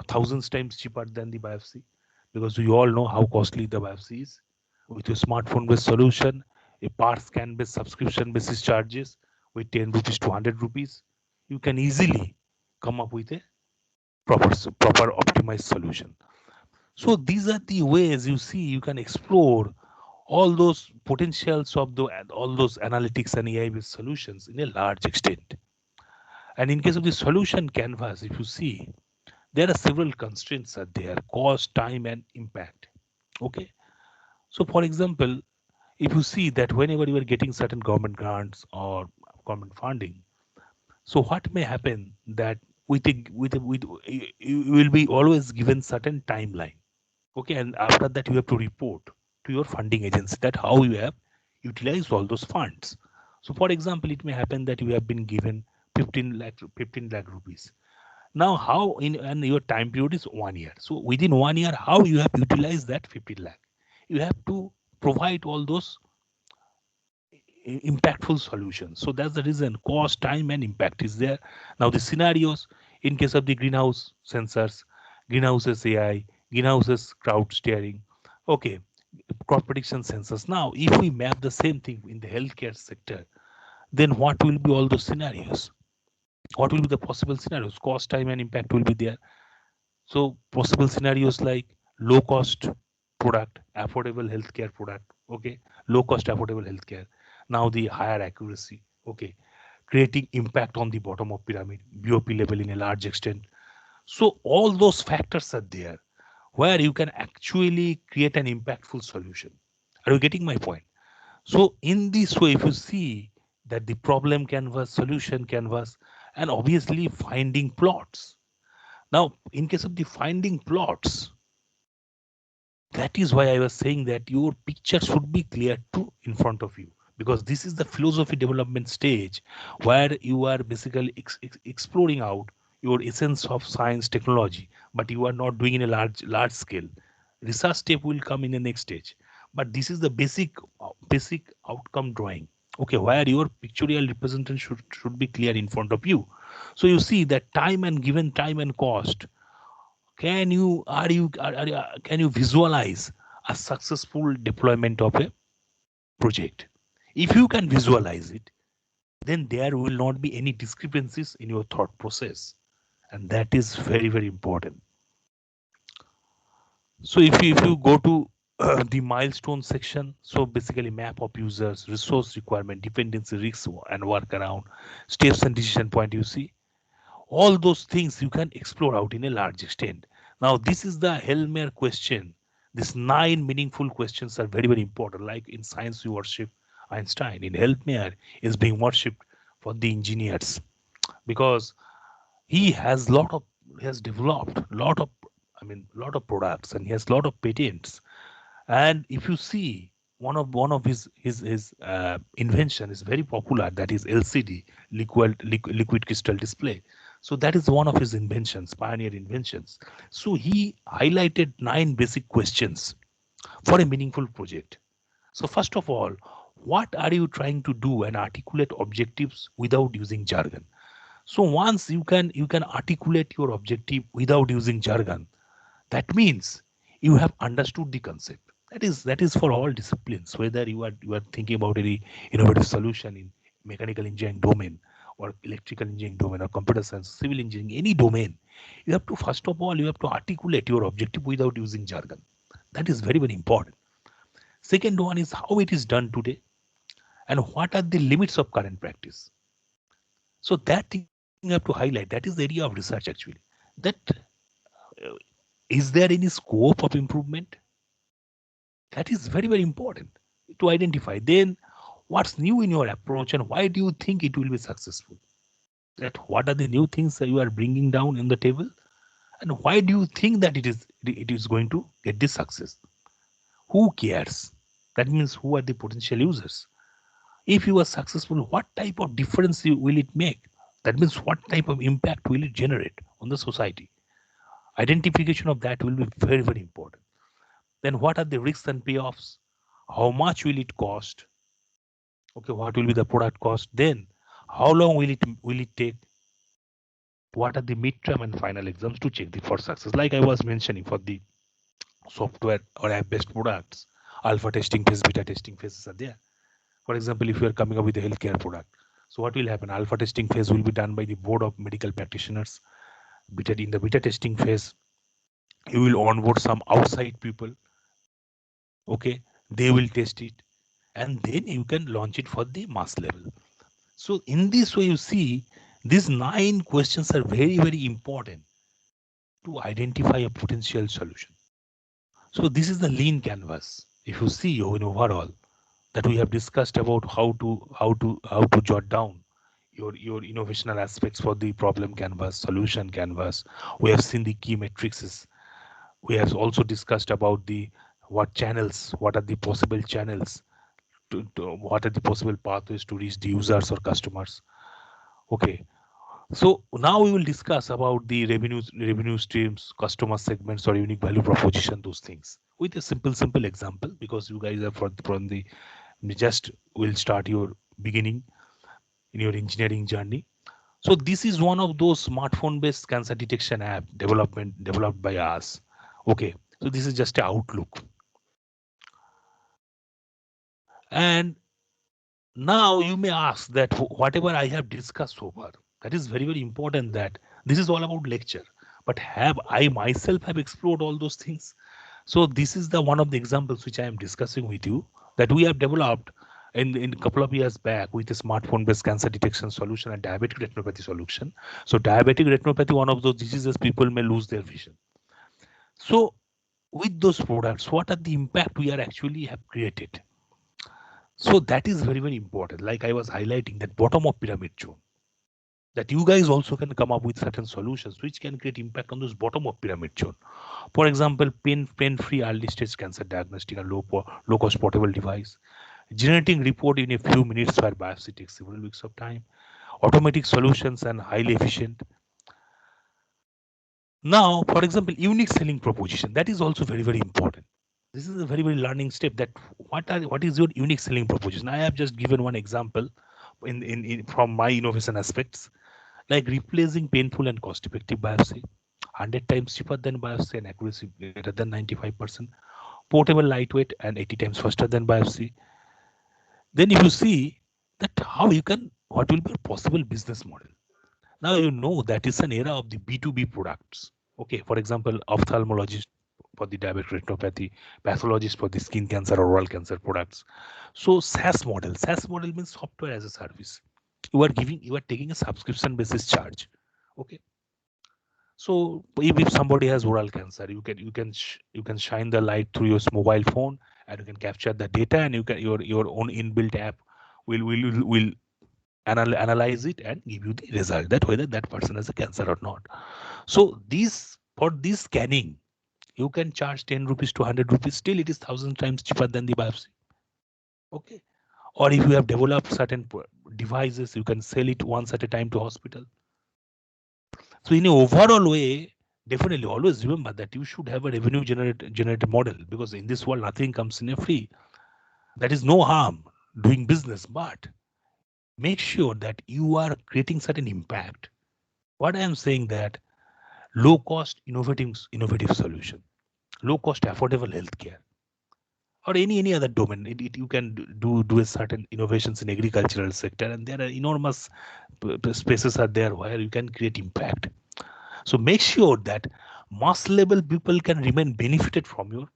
S2: thousands times cheaper than the biopsy, because we all know how costly the biopsy is. With a smartphone based solution, a part scan based subscription basis charges with 10 rupees to 100 rupees, you can easily come up with a proper optimized solution. So these are the ways you see you can explore all those potentials of the all those analytics and AI based solutions in a large extent. And in case of the solution canvas, if you see, there are several constraints are there: cost, time, and impact. Okay. So for example, if you see that whenever you are getting certain government grants or government funding, so what may happen that with you will be always given certain timeline. Okay, and after that you have to report to your funding agency that how you have utilized all those funds. So for example, it may happen that you have been given 15 lakh rupees. Now how in and your time period is 1 year. So within 1 year, how you have utilized that 15 lakh? You have to provide all those impactful solutions. So that's the reason cost, time, and impact is there. Now the scenarios in case of the greenhouse sensors, greenhouses AI, greenhouses crowd steering. Okay, crop prediction sensors. Now, if we map the same thing in the healthcare sector, then what will be all those scenarios? What will be the possible scenarios? Cost, time, and impact will be there. So possible scenarios like low cost product, affordable healthcare product, okay, low cost affordable healthcare. Now the higher accuracy, okay, creating impact on the bottom of pyramid, BOP level in a large extent. So all those factors are there where you can actually create an impactful solution. Are you getting my point? So in this way, if you see that the problem canvas, solution canvas, and obviously finding plots. Now, in case of the finding plots, that is why I was saying that your picture should be clear to in front of you, because this is the philosophy development stage where you are basically exploring out your essence of science technology, but you are not doing in a large scale. Research step will come in the next stage, but this is the basic outcome drawing. Okay, where your pictorial representation should be clear in front of you. So you see that time and given time and cost, can you can you visualize a successful deployment of a project? If you can visualize it, then there will not be any discrepancies in your thought process, and that is very important. So if you go to the milestone section, so basically map of users, resource requirement, dependency, risks, and workaround, steps and decision point, you see all those things you can explore out in a large extent. Now, this is the Helmer question. These 9 meaningful questions are very important. Like in science, you worship Einstein. In Helmer, is being worshipped for the engineers, because he has developed lot of products, and he has lot of patents. And if you see one of his invention is very popular, that is LCD, liquid crystal display. So that is one of his inventions, pioneer inventions. So he highlighted 9 basic questions for a meaningful project. So first of all, what are you trying to do, and articulate objectives without using jargon. So once you can articulate your objective without using jargon, that means you have understood the concept. That is for all disciplines, whether you are thinking about any innovative solution in mechanical engineering domain, or electrical engineering domain, or computer science, civil engineering, any domain. You have to, first of all, you have to articulate your objective without using jargon. That is very important. Second one is how it is done today, and what are the limits of current practice. So that thing you have to highlight. That is the area of research actually. That uh, is there any scope of improvement? That is very important to identify. Then what's new in your approach, and why do you think it will be successful? That what are the new things that you are bringing down in the table, and why do you think that it is going to get this success? Who cares? That means who are the potential users? If you are successful, what type of difference will it make? That means what type of impact will it generate on the society? Identification of that will be very important. Then what are the risks and payoffs? How much will it cost? Okay, what will be the product cost? Then how long will it take? what are the midterm and final exams to check the for success. Like I was mentioning, for the software or app-based products, alpha testing phase, beta testing phases are there. For example, if you are coming up with a healthcare product, so what will happen? Alpha testing phase will be done by the board of medical practitioners. In the beta testing phase, you will onboard some outside people. Okay, they will test it, and then you can launch it for the mass level. So in this way, you see, these 9 questions are very, very important to identify a potential solution. So this is the lean canvas. If you see in overall that we have discussed about how to jot down your innovational aspects for the problem canvas, solution canvas. We have seen the key matrices. We have also discussed about the what channels, what are the possible channels, what are the possible pathways to reach the users or customers. Okay, so now we will discuss about the revenue streams, customer segments, or unique value proposition, those things with a simple example, because you guys are from the just will start your beginning in your engineering journey. So this is one of those smartphone based cancer detection app developed by us. Okay, so this is just an outlook. And now you may ask that whatever I have discussed so far, that is very, very important, that this is all about lecture. But have I myself have explored all those things? So this is the one of the examples which I am discussing with you, that we have developed in a couple of years back with a smartphone based cancer detection solution and diabetic retinopathy solution. So diabetic retinopathy, one of those diseases people may lose their vision. So with those products, what are the impact we are actually have created? So that is very, very important. Like I was highlighting that bottom of pyramid zone, that you guys also can come up with certain solutions which can create impact on those bottom of pyramid zone. For example, pain-free early stage cancer diagnostic and low cost portable device, generating report in a few minutes where biopsy takes several weeks of time, automatic solutions and highly efficient. Now, for example, unique selling proposition, that is also very, very important. This is a very, very learning step, that what is your unique selling proposition. I have just given one example in from my innovation aspects, like replacing painful and cost effective biopsy, 100 times cheaper than biopsy and accuracy greater than 95%, portable, lightweight, and 80 times faster than biopsy. Then if you see that how you can, what will be a possible business model. Now you know that is an era of the B2B products. Okay, for example, ophthalmologist for the diabetic retinopathy, pathologist for the skin cancer or oral cancer products. So SaaS model means software as a service. You are taking a subscription basis charge. Okay. So if somebody has oral cancer, you can shine the light through your mobile phone, and you can capture the data, and you can your own inbuilt app will analyze it and give you the result, that whether that person has a cancer or not. So for this scanning, you can charge 10 rupees to 100 rupees. Still, it is 1,000 times cheaper than the biopsy. Okay. Or if you have developed certain devices, you can sell it once at a time to hospital. So in a overall way, definitely always remember that you should have a revenue generated model, because in this world nothing comes in a free. There is no harm doing business, but make sure that you are creating certain impact. What I am saying, that low cost innovative solution, low cost affordable healthcare, or any other domain. You can do a certain innovations in agricultural sector, and there are enormous spaces are there where you can create impact. So make sure that mass level people can remain benefited from your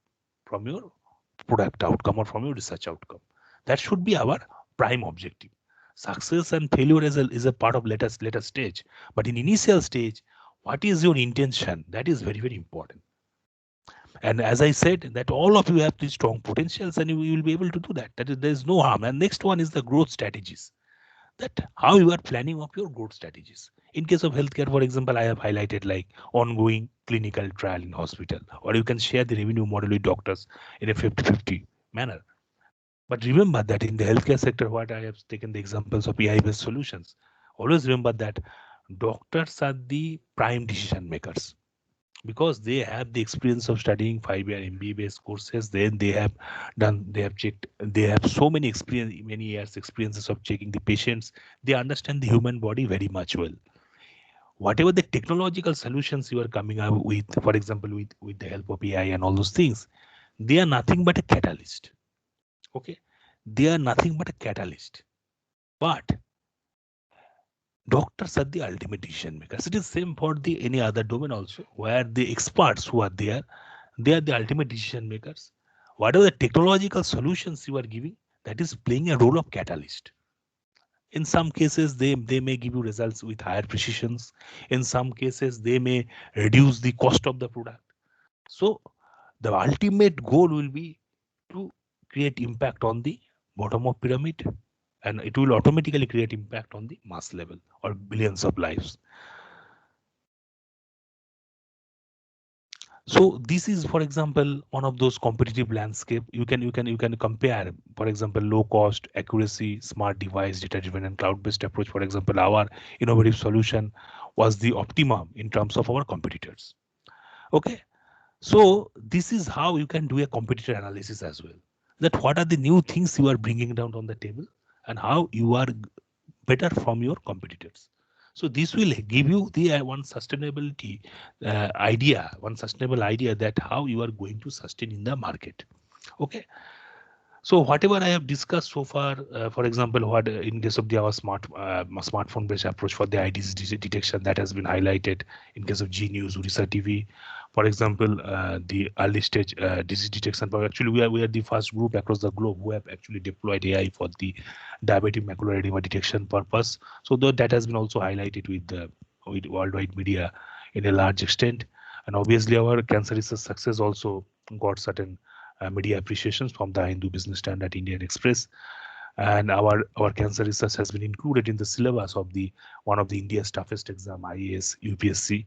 S2: product outcome or from your research outcome. That should be our prime objective. Success and failure is a part of later stage, but in initial stage, what is your intention? That is very, very important. And as I said, that all of you have these strong potentials, and you will be able to do that. There is no harm. And next one is the growth strategies, that how you are planning of your growth strategies. In case of healthcare, for example, I have highlighted like ongoing clinical trial in hospital, or you can share the revenue model with doctors in a 50-50 manner. But remember that in the healthcare sector, what I have taken the examples of AI-based solutions, always remember that doctors are the prime decision makers, because they have the experience of studying 5-year MBA-based courses. Then they have checked, they have so many experience, many years experiences of checking the patients. They understand the human body very much well. whatever the technological solutions you are coming up with, for example, with the help of AI and all those things, they are nothing but a catalyst. Okay, they are nothing but a catalyst. But doctors are the ultimate decision makers. It is same for the any other domain also, where the experts who are there, they are the ultimate decision makers. Whatever the technological solutions you are giving, that is playing a role of catalyst. In some cases, they may give you results with higher precisions. In some cases, they may reduce the cost of the product. So the ultimate goal will be to create impact on the bottom of pyramid, and it will automatically create impact on the mass level or billions of lives. So this is, for example, one of those competitive landscape. You can compare, for example, low cost, accuracy, smart device, data driven, and cloud based approach. For example, our innovative solution was the optimum in terms of our competitors. Okay, so this is how you can do a competitor analysis as well. That what are the new things you are bringing down on the table, and how you are better from your competitors. So this will give you the one sustainability one sustainable idea that how you are going to sustain in the market. Okay. So whatever I have discussed so far, for example, what in case of our smartphone-based approach for the IDs detection that has been highlighted in case of G News, Orissa TV, for example, the early stage disease detection. But actually, we are the first group across the globe who have actually deployed AI for the diabetic macular edema detection purpose. So though that has been also highlighted with worldwide media in a large extent, and obviously our cancer research success also got certain media appreciations from the Hindu Business Standard, Indian Express, and our cancer research has been included in the syllabus of the one of the India's toughest exam, IAS UPSC,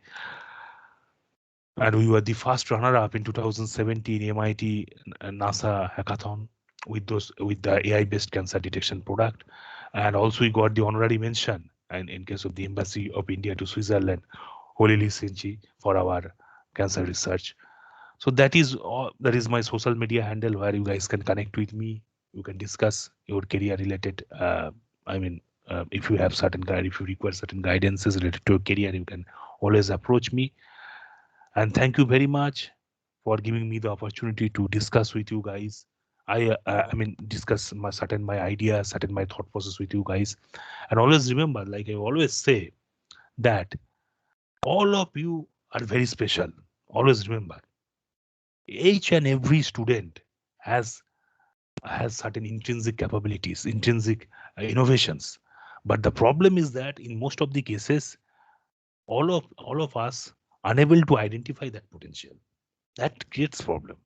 S2: and we were the first runner-up in 2017 MIT NASA hackathon with the AI-based cancer detection product, and also we got the honorary mention and in case of the Embassy of India to Switzerland, Holy Sinchi, for our cancer research. So that is my social media handle where you guys can connect with me. You can discuss your career related. If you have certain guide, if you require certain guidances related to your career, you can always approach me. And thank you very much for giving me the opportunity to discuss with you guys. Discuss my ideas, certain my thought process with you guys. And always remember, like I always say, that all of you are very special. Always remember, each and every student has certain intrinsic capabilities, intrinsic innovations. But the problem is that in most of the cases, all of us unable to identify that potential. That creates problem.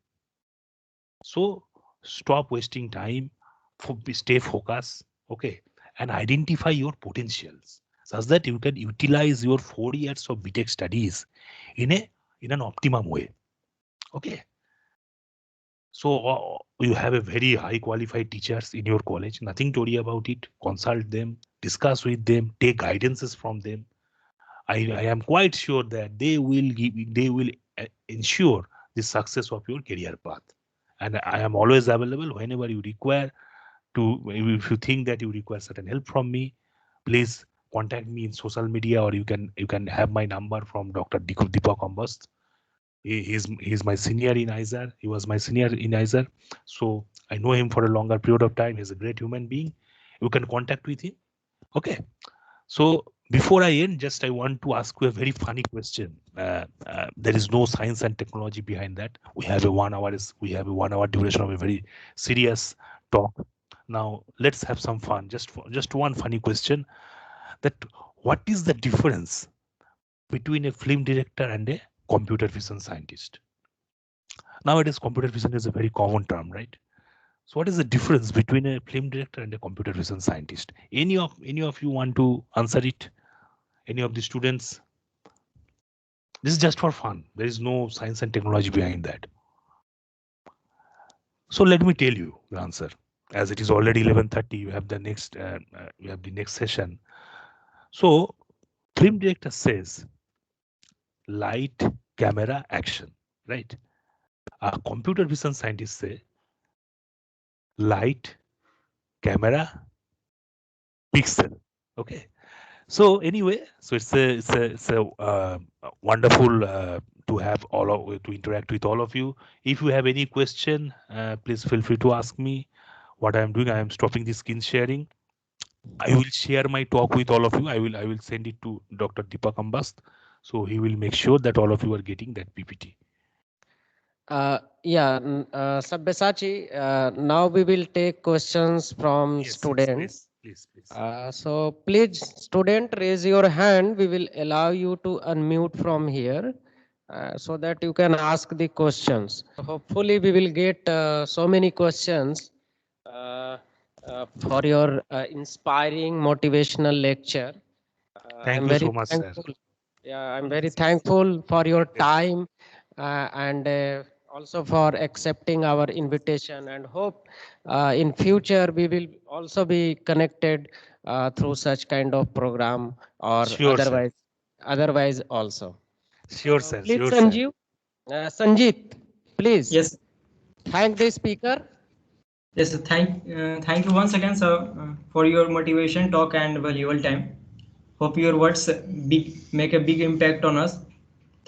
S2: So stop wasting time, stay focused, okay, and identify your potentials such that you can utilize your 4 years of BTech studies in an optimum way. Okay. So you have a very high qualified teachers in your college. Nothing to worry about it. Consult them, discuss with them, take guidances from them. I am quite sure that they will ensure the success of your career path. And I am always available whenever you require to. If you think that you require certain help from me, please contact me in social media, or you can have my number from Dr. Deepak Ambast. He's my senior in ISER. He was my senior in ISER. So I know him for a longer period of time. He's a great human being. You can contact with him. Okay. So before I end, just I want to ask you a very funny question. There is no science and technology behind that. We have a 1 hour duration of a very serious talk. Now let's have some fun. Just one funny question. That what is the difference between a film director and a computer vision scientist? Nowadays, computer vision is a very common term, right? So what is the difference between a film director and a computer vision scientist? Any of you want to answer it? Any of the students? This is just for fun. There is no science and technology behind that. So let me tell you the answer. As it is already 11:30, you have the next session. So film director says light, camera, action, right? A computer vision scientist say light, camera, pixel. Okay. So anyway, so it's a wonderful to have to interact with all of you. If you have any question, please feel free to ask me. What I am doing, I am stopping the screen sharing. I will share my talk with all of you. I will send it to Dr. Deepak Ambast, so he will make sure that all of you are getting that PPT.
S3: Sabyaasachi, now we will take questions from
S2: Yes, yes,
S3: student.
S2: please, please, please.
S3: So please, student, raise your hand. We will allow you to unmute from here so that you can ask the questions. Hopefully, we will get so many questions for your inspiring motivational lecture.
S2: Thank
S3: I'm
S2: you
S3: very
S2: so much, sir.
S3: thankful. Yeah, I'm very thankful for your
S2: Yes,
S3: time and also for accepting our invitation, and hope in future we will also be connected through such kind of program or
S2: sure, sir.
S3: otherwise also.
S2: Sure,
S3: So
S2: sir.
S3: please,
S2: Sure, sir.
S3: Sanjeet, please
S1: Yes,
S3: thank the speaker.
S1: yes. Thank you once again, sir, for your motivation talk and valuable time. Hope your words make a big impact on us.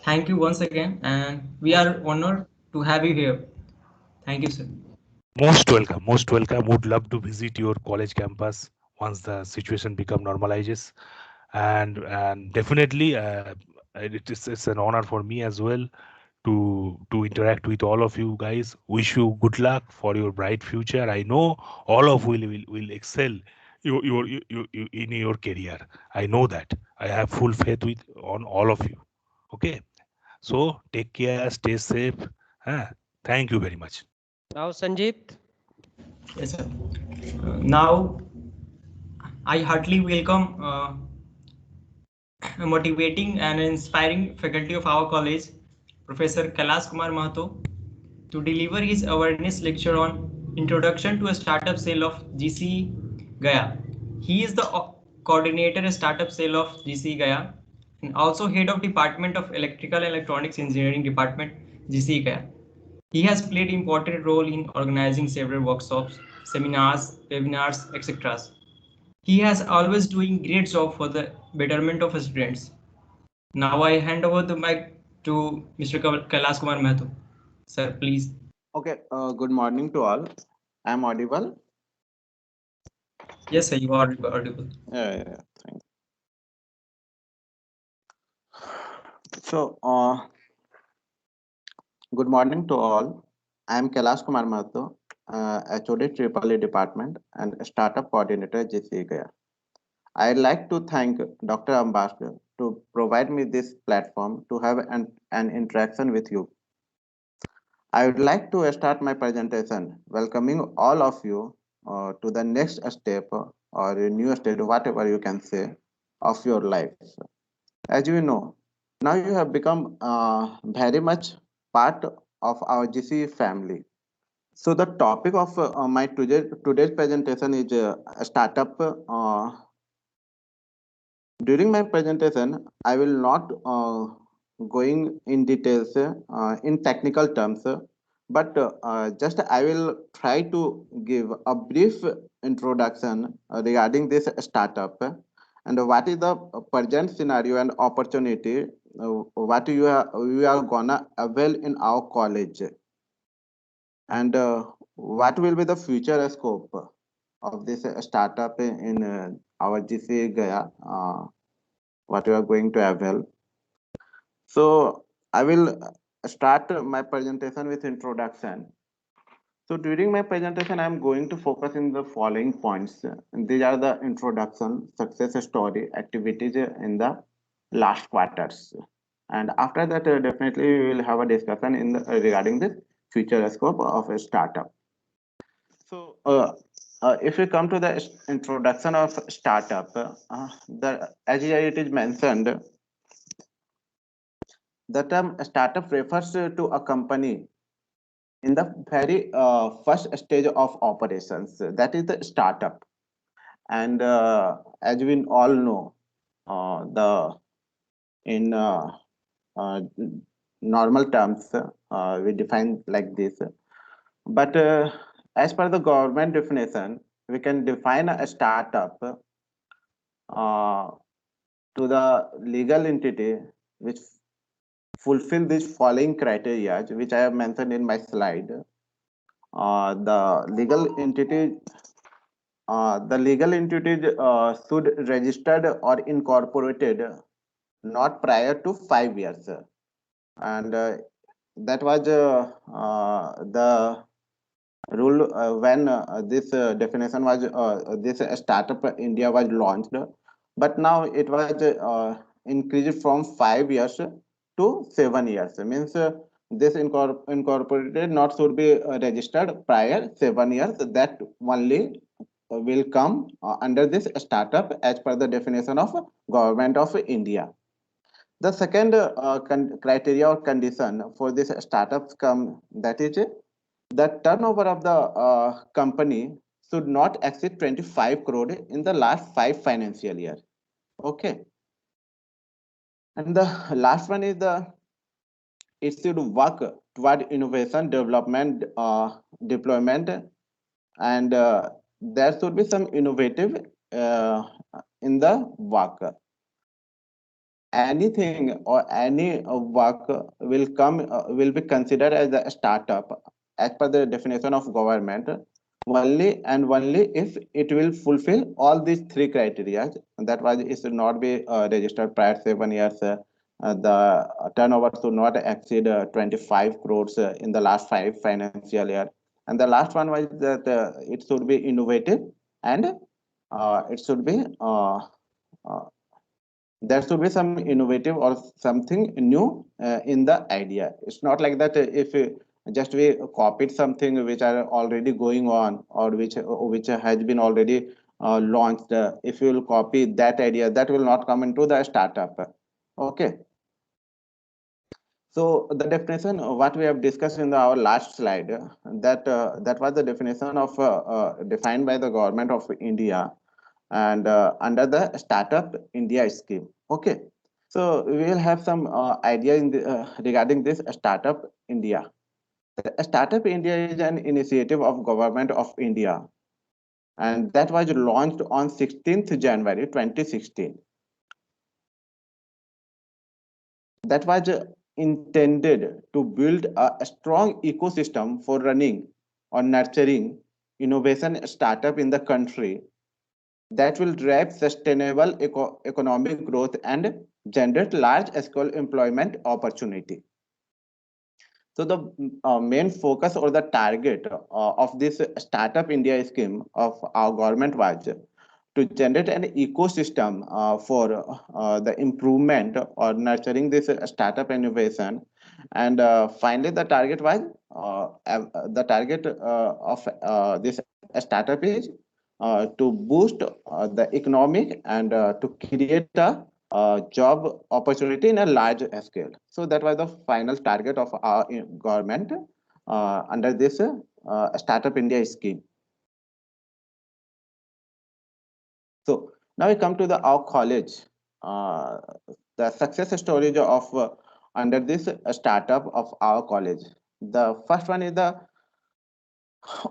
S1: Thank you once again, and we
S2: Most
S1: are honored to have you here. Thank you, sir.
S2: most welcome. Most welcome. Would love to visit your college campus once the situation become normalizes, and definitely it's an honor for me as well to interact with all of you guys. Wish you good luck for your bright future. I know all of will excel in your career. I know that. I have full faith with on all of you. Okay. So take care, stay safe. Huh? Thank you very much.
S3: Now, Sanjeet.
S1: Yes, sir. Now, I heartily welcome a motivating and inspiring faculty of our college, Professor Kailash Mehto, to deliver his awareness lecture on Introduction to a Startup Cell of GCE Gaya. He is the coordinator startup cell of GCE Gaya and also head of Department of Electrical and Electronics Engineering Department, GCE Gaya. He has played important role in organizing several workshops, seminars, webinars, etc. He has always doing great job for the betterment of students. Now I hand over the mic to Mr. Kailash Kumar Mehto. Sir, please.
S4: Okay, good morning to all. I'm audible.
S1: Yes, sir, you are audible.
S4: Thanks. So, good morning to all. I'm Kailash Kumar Mahato, HOD Triple E Department and Startup Coordinator GCE Gaya. I'd like to thank Dr. Ambassador to provide me this platform to have an interaction with you. I would like to start my presentation welcoming all of you to the next step or a new stage, whatever you can say, of your life. As you know, now you have become very much part of our GCE family. So the topic of my today's presentation is a startup. During my presentation, I will not going in details in technical terms, but just I will try to give a brief introduction regarding this startup and what is the present scenario and opportunity what we are gonna avail in our college, and what will be the future scope of this startup in our GCE Gaya, what we are going to avail. So I will start my presentation with introduction. So during my presentation, I'm going to focus in the following points. These are the introduction, success story, activities in the last quarters. And after that, definitely we will have a discussion in the, regarding the future scope of a startup. So if we come to the introduction of startup, as it is mentioned, the term startup refers to a company in the very first stage of operations. That is the startup. And as we all know, the in normal terms, we define like this. But as per the government definition, we can define a startup to the legal entity which fulfill these following criteria, which I have mentioned in my slide. The legal entity should registered or incorporated not prior to 5 years, and that was the rule when this definition was this startup India was launched, but now it was increased from 5 years to 7 years. Means this incorporated not should be registered prior 7 years. That only will come under this startup as per the definition of Government of India. The second criteria or condition for this startups come, that is the turnover of the company should not exceed 25 crore in the last 5 financial year. Okay. And the last one is it should work toward innovation, development, deployment, and there should be some innovative in the work. Anything or any work will be considered as a startup as per the definition of government only and only if it will fulfill all these three criteria. That was, it should not be registered prior 7 years. The turnover should not exceed 25 crores in the last 5 financial year. And the last one was that it should be innovative, and it should be uh, there should be some innovative or something new in the idea. It's not like that if just we copied something which are already going on, or which has been already launched. If you will copy that idea, that will not come into the startup. Okay. So the definition what we have discussed in our last slide, that was the definition of defined by the Government of India, and under the Startup India scheme. Okay, so we will have some idea regarding this Startup India. Startup India is an initiative of Government of India, and that was launched on 16th January 2016. That was intended to build a strong ecosystem for running or nurturing innovation startup in the country that will drive sustainable economic growth and generate large-scale employment opportunity. So the main focus or the target of this Startup India scheme of our government was to generate an ecosystem for the improvement or nurturing this startup innovation. And finally, the target was the target of this startup is to boost the economic and to create a job opportunity in a large scale. So that was the final target of our government under this Startup India scheme. So now we come to our college. The success stories of under this startup of our college. The first one is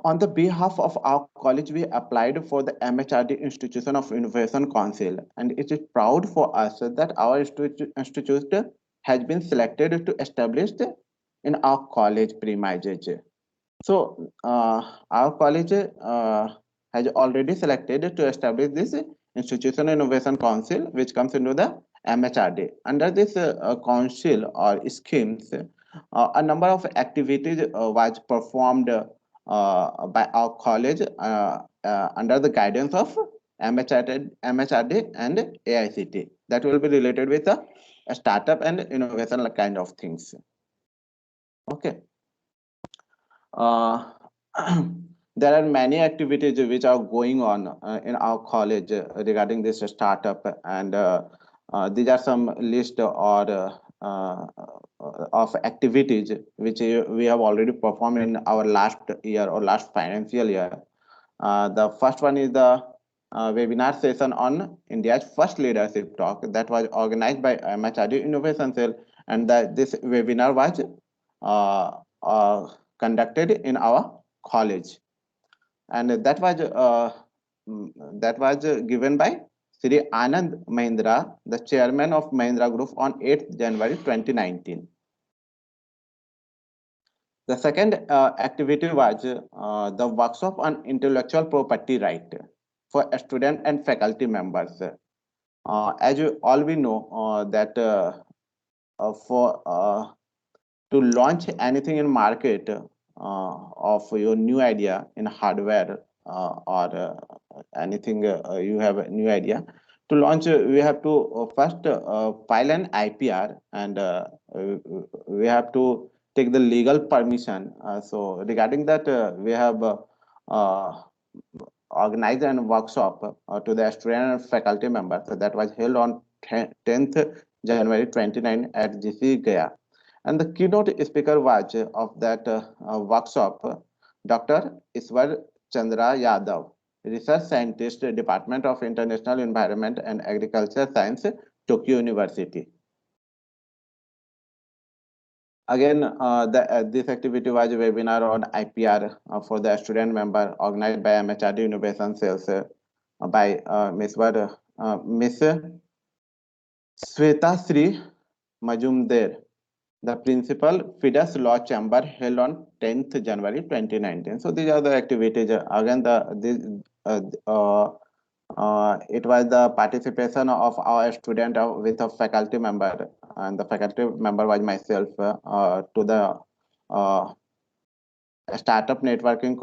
S4: on the behalf of our college, we applied for the MHRD Institution of Innovation Council, and it is proud for us that our institute has been selected to establish in our college premises. So our college has already selected to establish this Institutional Innovation Council, which comes into the MHRD. Under this council or schemes, a number of activities was performed by our college under the guidance of MHRD and AICT. That will be related with a startup and innovation kind of things. Okay. There are many activities which are going on in our college regarding this startup, and these are some list or of activities which we have already performed in our last year or last financial year. The first one is the webinar session on India's first leadership talk that was organized by MHRD Innovation Cell, and this webinar was conducted in our college, and that was given by Sri Anand Mahindra, the chairman of Mahindra Group, on 8th January 2019. The second activity was the workshop on intellectual property right for student and faculty members. As you all we know that for to launch anything in market of your new idea in hardware or anything you have a new idea to launch, we have to first file an IPR, and we have to take the legal permission. So regarding that, we have uh, organized a workshop to the student and faculty members. So that was held on 10th January 29 at GCE Gaya. And the keynote speaker was of that workshop, Dr. Iswar Chandra Yadav, research scientist, Department of International Environment and Agriculture Science, Tokyo University. Again, this activity was a webinar on IPR for the student member organized by MHRD Innovation Cells by Miss Sweta Sri Majumder, the principal FIDES Law Chamber, held on 10th January 2019. So these are the activities. Again, it was the participation of our student with a faculty member, and the faculty member was myself to the startup networking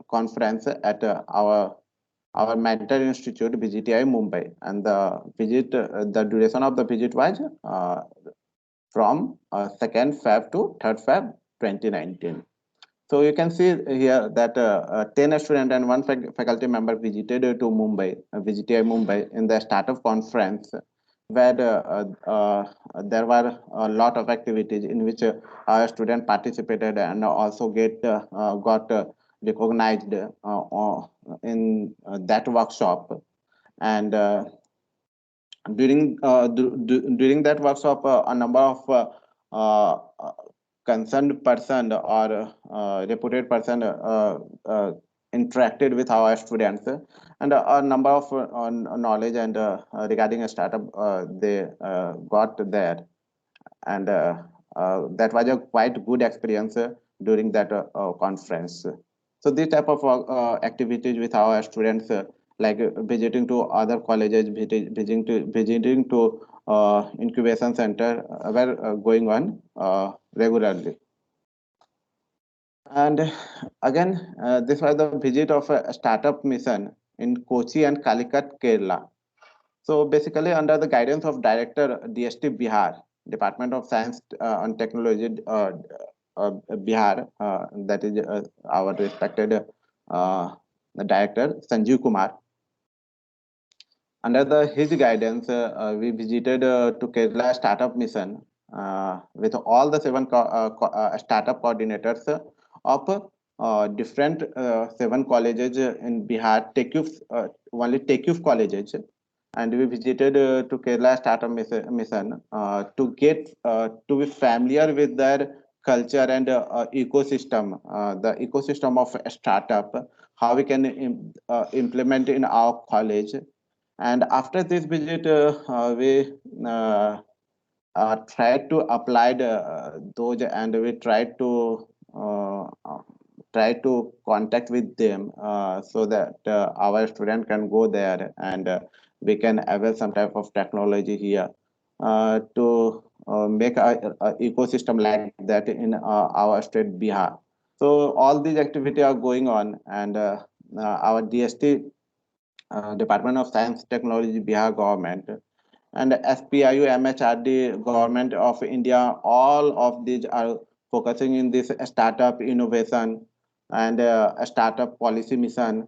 S4: conference at our mentor institute, VGTI Mumbai, and the duration of the visit was from 2nd Feb to 3rd Feb 2019. So you can see here that 10 students and one faculty member visited to Mumbai, VGTI Mumbai, in the startup conference, where there were a lot of activities in which our student participated and also got recognized in that workshop. And during that workshop, a number of concerned person or reputed person interacted with our students, and a number of knowledge and regarding a startup they got there, and that was a quite good experience during that conference. So this type of activities with our students, like visiting to other colleges, visiting to incubation center, were going on regularly. And again, this was the visit of a startup mission in Kochi and Calicut, Kerala. So basically, under the guidance of Director DST Bihar, Department of Science and Technology, Bihar, that is our respected Director Sanjeev Kumar. Under his guidance, we visited to Kerala Startup Mission with all the 7 startup coordinators of different 7 colleges in Bihar, only TechUF colleges. And we visited to Kerala Startup Mission to get to be familiar with their culture and ecosystem, the ecosystem of a startup, how we can implement in our college. And after this visit, we tried to apply those, and we try to contact with them so that our student can go there, and we can avail some type of technology here to make a ecosystem like that in our state Bihar. So all these activities are going on, and our DST, Department of Science Technology, Bihar government, and SPIU, MHRD, Government of India, all of these are focusing in this startup innovation and a startup policy mission.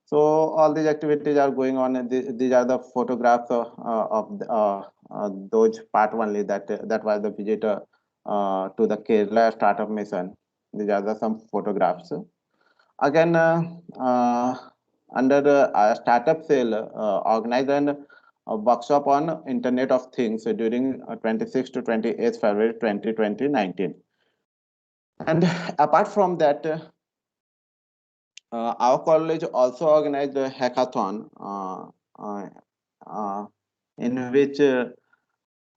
S4: So all these activities are going on, and these are the photographs of those part only that was the visit to the Kerala startup mission. These are some photographs. Again, under the startup cell, organized a workshop on Internet of Things during 26 to 28 February 2019. And apart from that, our college also organized a hackathon in which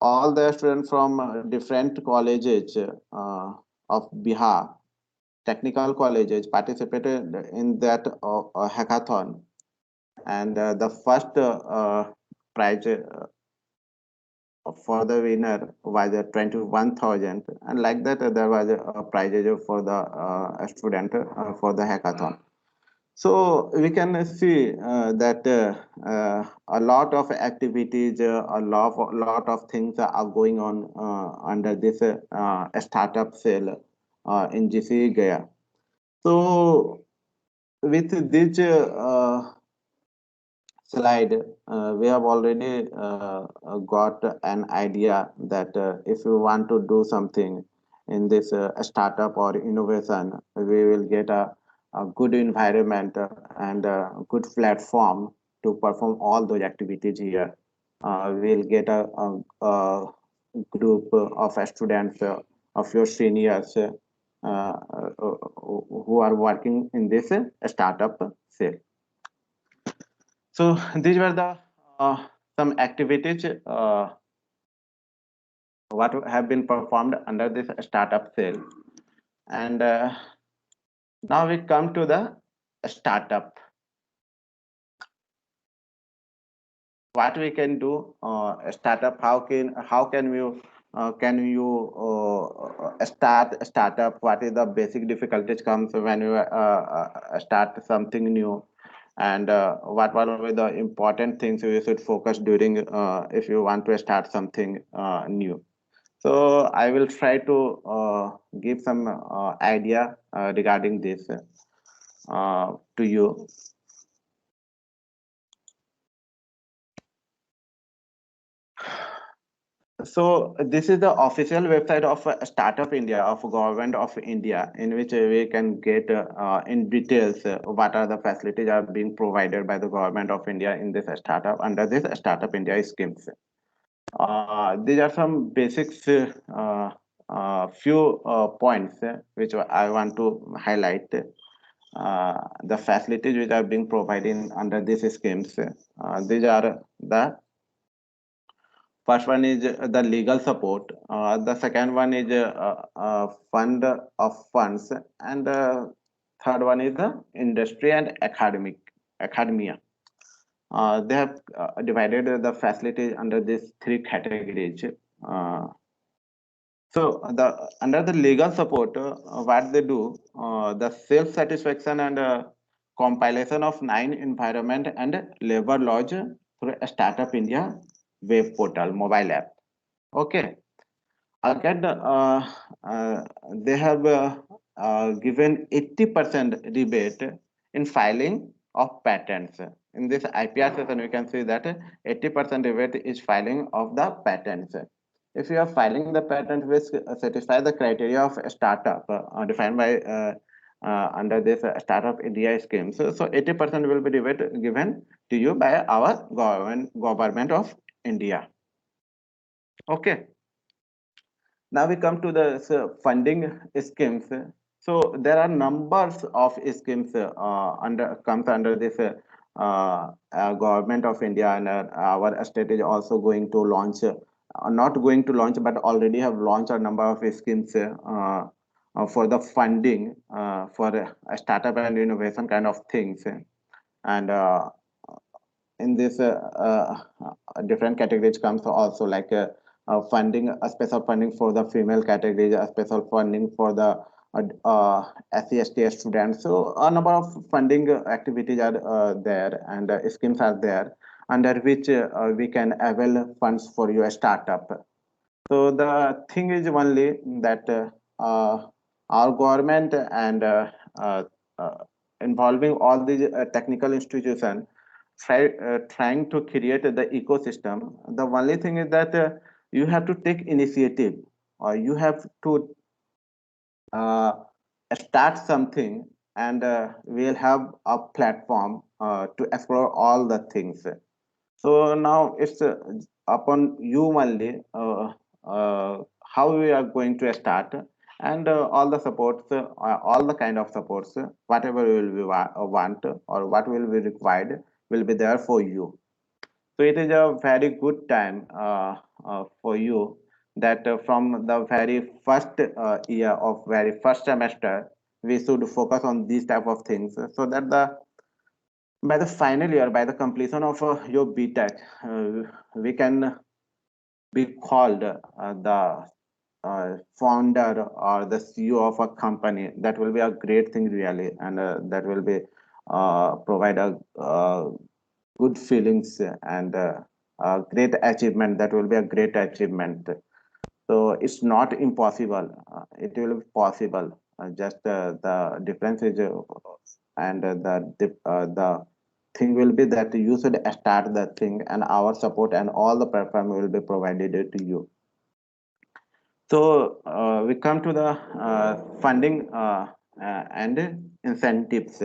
S4: all the students from different colleges of Bihar, technical colleges, participated in that hackathon. And the first prize for the winner was 21,000, and like that there was a prize for the student for the hackathon. So we can see that a lot of activities, a lot of things are going on under this startup cell in GCE Gaya. So with this slide, we have already got an idea that if you want to do something in this startup or innovation, we will get a good environment and a good platform to perform all those activities here. We'll get a group of students of your seniors who are working in this startup cell. So these were the some activities what have been performed under this startup cell, and now we come to the startup. What we can do startup? How can you start a startup? What is the basic difficulties comes when you start something new? And what will be the important things you should focus during if you want to start something new? So I will try to give some idea regarding this to you. So this is the official website of Startup India, of Government of India, in which we can get in details what are the facilities are being provided by the Government of India in this startup under this Startup India schemes. These are some basics, few points which I want to highlight. The facilities which are being provided under these schemes. These are the first one is the legal support. The second one is fund of funds, and third one is the industry and academia. They have divided the facilities under these three categories. Uh, so the under the legal support, what they do, the self satisfaction and compilation of 9 environment and labor laws through a Startup India web portal mobile app. Okay. Again, they have given 80% rebate in filing of patents. In this IPR session, we can see that 80% rebate is filing of the patents. If you are filing the patent which satisfy the criteria of a startup defined by under this Startup India scheme, so 80% will be rebate given to you by our government of India. Okay. Now we come to the funding schemes. So there are numbers of schemes comes under this government of India, and our state is also going to launch, not going to launch, but already have launched a number of schemes for the funding for startup and innovation kind of things. And in this different categories comes also like funding, a special funding for the female category, a special funding for the SC/ST students. So a number of funding activities are there, and schemes are there under which we can avail funds for your startup. So the thing is only that our government and uh, involving all these technical institutions trying to create the ecosystem. The only thing is that you have to take initiative, or you have to uh, start something, and we'll have a platform to explore all the things. So now it's upon you only how we are going to start, and all the supports, all the kind of supports, whatever will be want or what will be required will be there for you. So it is a very good time for you that from the very first year of very first semester, we should focus on these type of things so that the by the final year, by the completion of your BTech, we can be called the founder or the CEO of a company. That will be a great thing really, and that will be provide a good feelings and a great achievement. That will be a great achievement. So it's not impossible. It will be possible. Just the difference is, and the thing will be that you should start the thing, and our support and all the platform will be provided to you. So we come to the funding and incentives.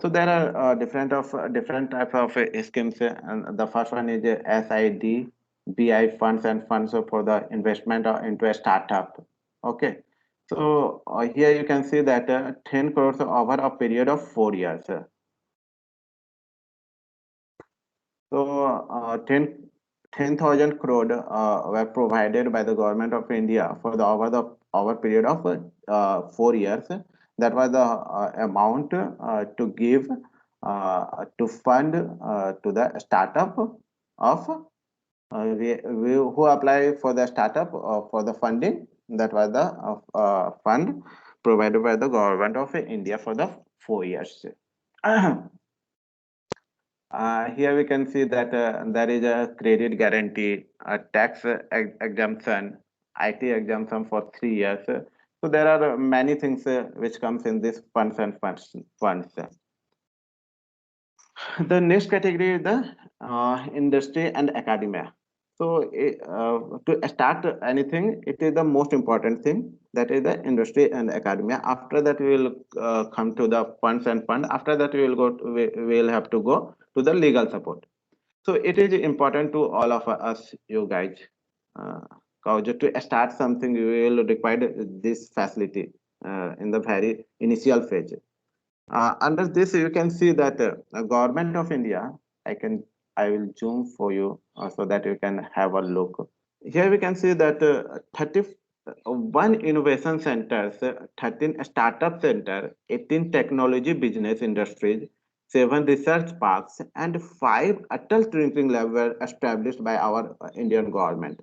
S4: So there are different type of schemes, and the first one is SID, BI funds and funds for the investment into a startup. Okay, so here you can see that 10 crores over a period of 4 years. So 10,000 crore were provided by the government of India for over period of 4 years. That was the amount to give to fund to the startup of who apply for the startup for the funding. That was the fund provided by the government of India for the 4 years. Here we can see that there is a credit guarantee, a tax exemption, IT exemption for 3 years. So there are many things which comes in this funds and funds. The next category is the industry and academia. So to start anything, it is the most important thing, that is the industry and academia. After that, we will come to the funds and fund. After that, we will have to go to the legal support. So it is important to all of us, you guys. To start something, you will require this facility in the very initial phase. Under this, you can see that the government of India, I will zoom for you so that you can have a look. Here we can see that 31 innovation centers, 13 startup center, 18 technology business industries, 7 research parks, and 5 Atal Thinking Lab were established by our Indian government.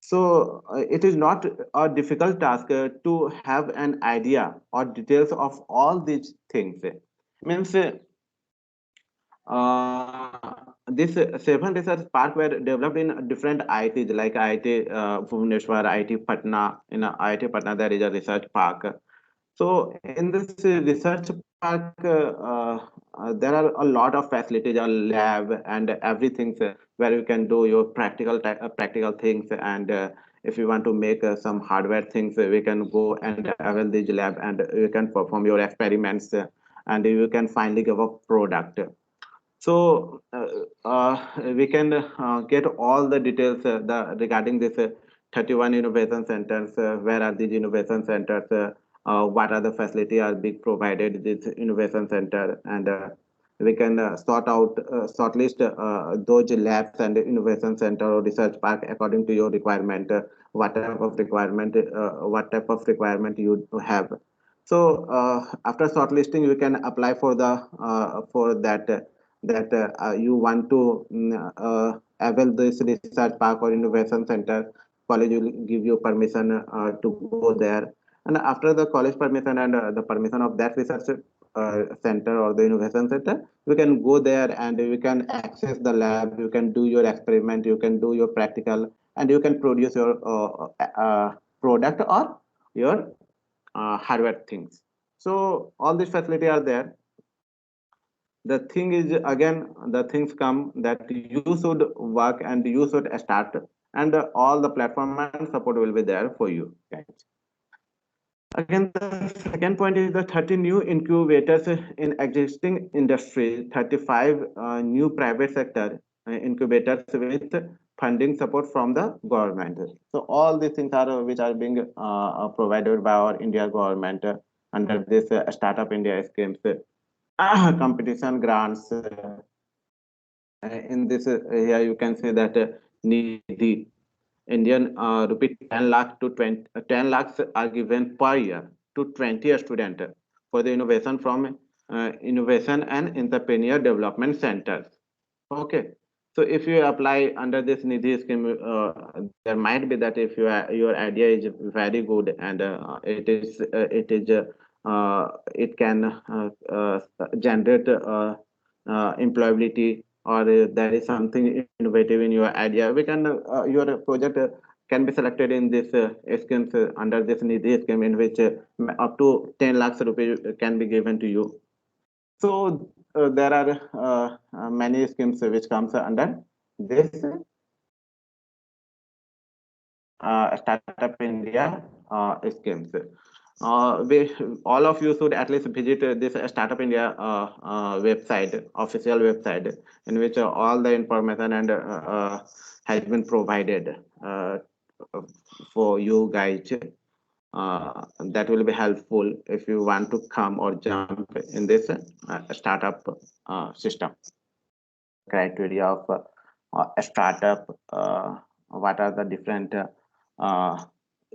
S4: So it is not a difficult task to have an idea or details of all these things. Means this 7 research park were developed in different IITs like IIT Bhubaneswar, IIT Patna. In IIT Patna, there is a research park. So in this research park, there are a lot of facilities, a lab and everything where you can do your practical things. And if you want to make some hardware things, we can go and avail this lab, and you can perform your experiments, and you can finally give a product. So we can get all the details regarding this 31 innovation centers. Where are these innovation centers? What are the facilities are being provided this innovation center? And we can shortlist those labs and innovation center or research park according to your requirement. What type of requirement you have. So after shortlisting, you can apply for the for that you want to avail this research park or innovation center. College will give you permission to go there, and after the college permission and the permission of that research center or the innovation center, you can go there and you can access the lab, you can do your experiment, you can do your practical, and you can produce your product or your hardware things. So all these facilities are there. The thing is, again, the things come that you should work and you should start, and all the platform and support will be there for you guys. Again, the second point is the 30 new incubators in existing industry, 35 new private sector incubators with funding support from the government. So all these things are which are being provided by our India government under this Startup India schemes, competition grants, In this here you can see that Nidhi Indian rupee 10 lakh to 10 lakhs are given per year to 20 students for the innovation from innovation and entrepreneur development centers. Okay, so if you apply under this Nidhi scheme, there might be that if your idea is very good and it can generate employability, or there is something innovative in your idea, we can your project can be selected in this schemes under this Nidhi scheme, in which up to 10 lakhs rupees can be given to you. So there are many schemes which comes under this Startup India schemes. All of you should at least visit this Startup India website, official website, in which all the information and has been provided for you guys. That will be helpful if you want to come or jump in this startup system. Criteria of a startup, what are the different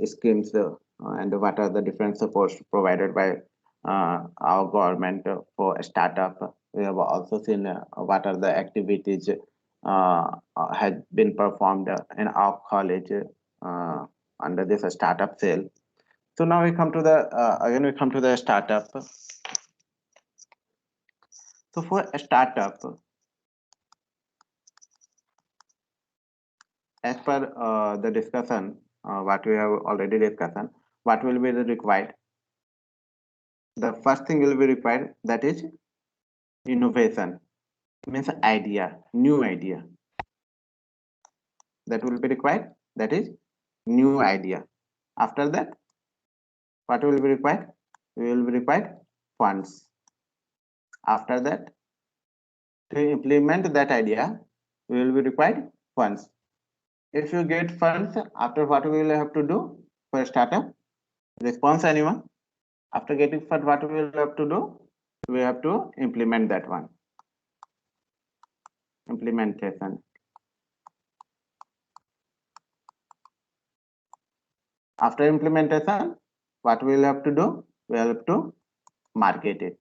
S4: schemes, and what are the different supports provided by our government for a startup. We have also seen what are the activities had been performed in our college under this startup cell. So now we come to the again we come to the startup. So for a startup, as per the discussion, what we have already discussed, what will be required? The first thing will be required, that is innovation, means idea, new idea. That will be required. That is new idea. After that, what will be required? We will be required funds. After that, to implement that idea, we will be required funds. If you get funds, after what we will have to do for a startup? Response, anyone? After getting funds, what we will have to do? We have to implement that one. Implementation. After implementation, what we will have to do? We will have to market it.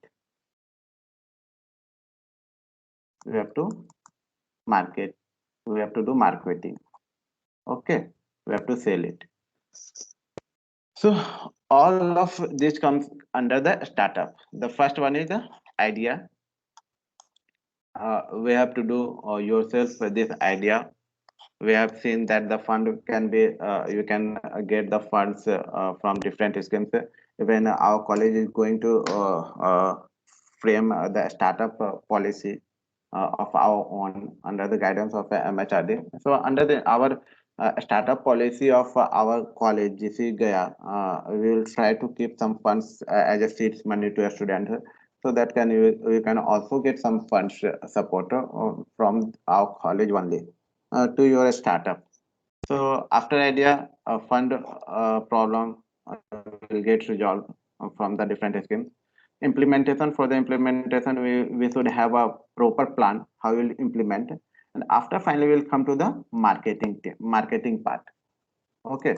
S4: We have to market. We have to do marketing. Okay, we have to sell it. So all of this comes under the startup. The first one is the idea. We have to do yourself this idea. We have seen that the fund can be you can get the funds from different schemes. Even our college is going to frame the startup policy of our own under the guidance of MHRD. So under our startup policy of our college, GCE Gaya, we will try to keep some funds as a seeds money to a student, so that you can also get some funds support from our college only to your startup. So after idea, fund problem will get resolved from the different schemes. Implementation, for the implementation, we should have a proper plan how we'll implement, and after finally we'll come to the marketing part. Okay,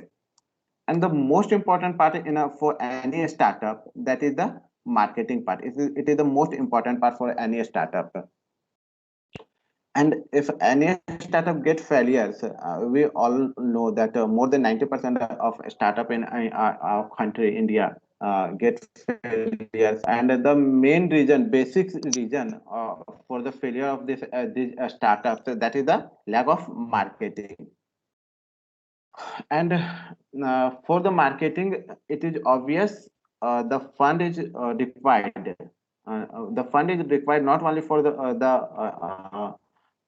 S4: and the most important part in for any startup, that is the marketing part. It is the most important part for any startup. And if any startup get failures, we all know that more than 90% of startup in our country, India, get failures. And the main reason, basic reason for the failure of these startups, that is the lack of marketing. And for the marketing, it is obvious the fund is required. The fund is required not only for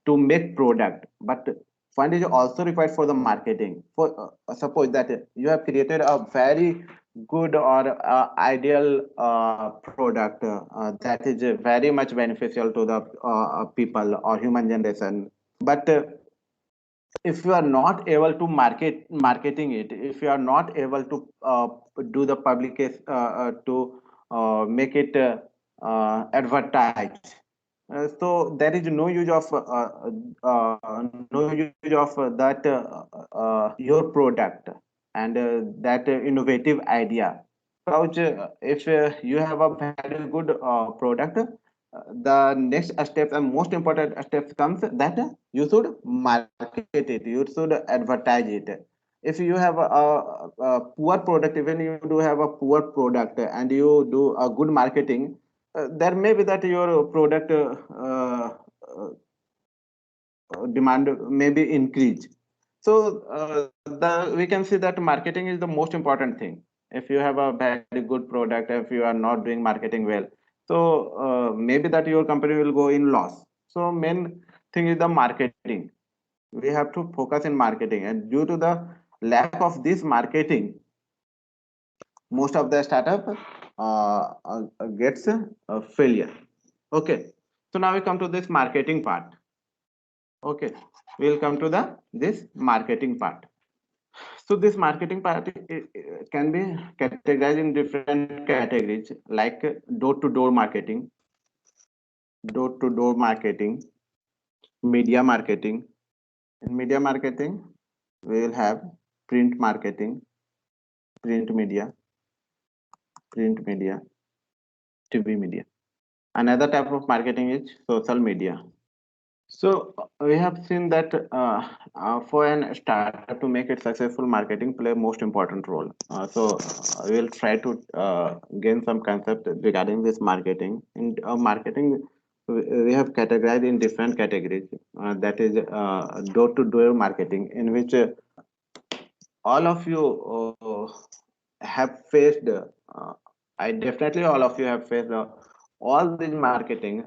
S4: to make product, but fund is also required for the marketing. For suppose that you have created a very good or ideal product that is very much beneficial to the people or human generation, but if you are not able to marketing it, if you are not able to do the public to make it advertise, So there is no use of that your product and that innovative idea. Because if you have a very good product, the next step and most important step comes that you should market it, you should advertise it. If you have a poor product, even you do have a poor product and you do a good marketing, there may be that your product demand may be increased. So we can see that marketing is the most important thing. If you have a very good product, if you are not doing marketing well, so maybe that your company will go in loss. So main thing is the marketing. We have to focus in marketing, and due to the lack of this marketing, most of the startup gets a failure. Okay, so now we come to this marketing part. Okay, we'll come to the this marketing part. So this marketing part can be categorized in different categories, like door-to-door marketing, media marketing. In media marketing, we will have print marketing, print media, TV media. Another type of marketing is social media. So we have seen that for an startup to make it successful, marketing play most important role. We will try to gain some concept regarding this marketing. In marketing, we have categorized in different categories. That is door-to-door marketing, in which all of you have faced. I definitely all of you have faced all this marketing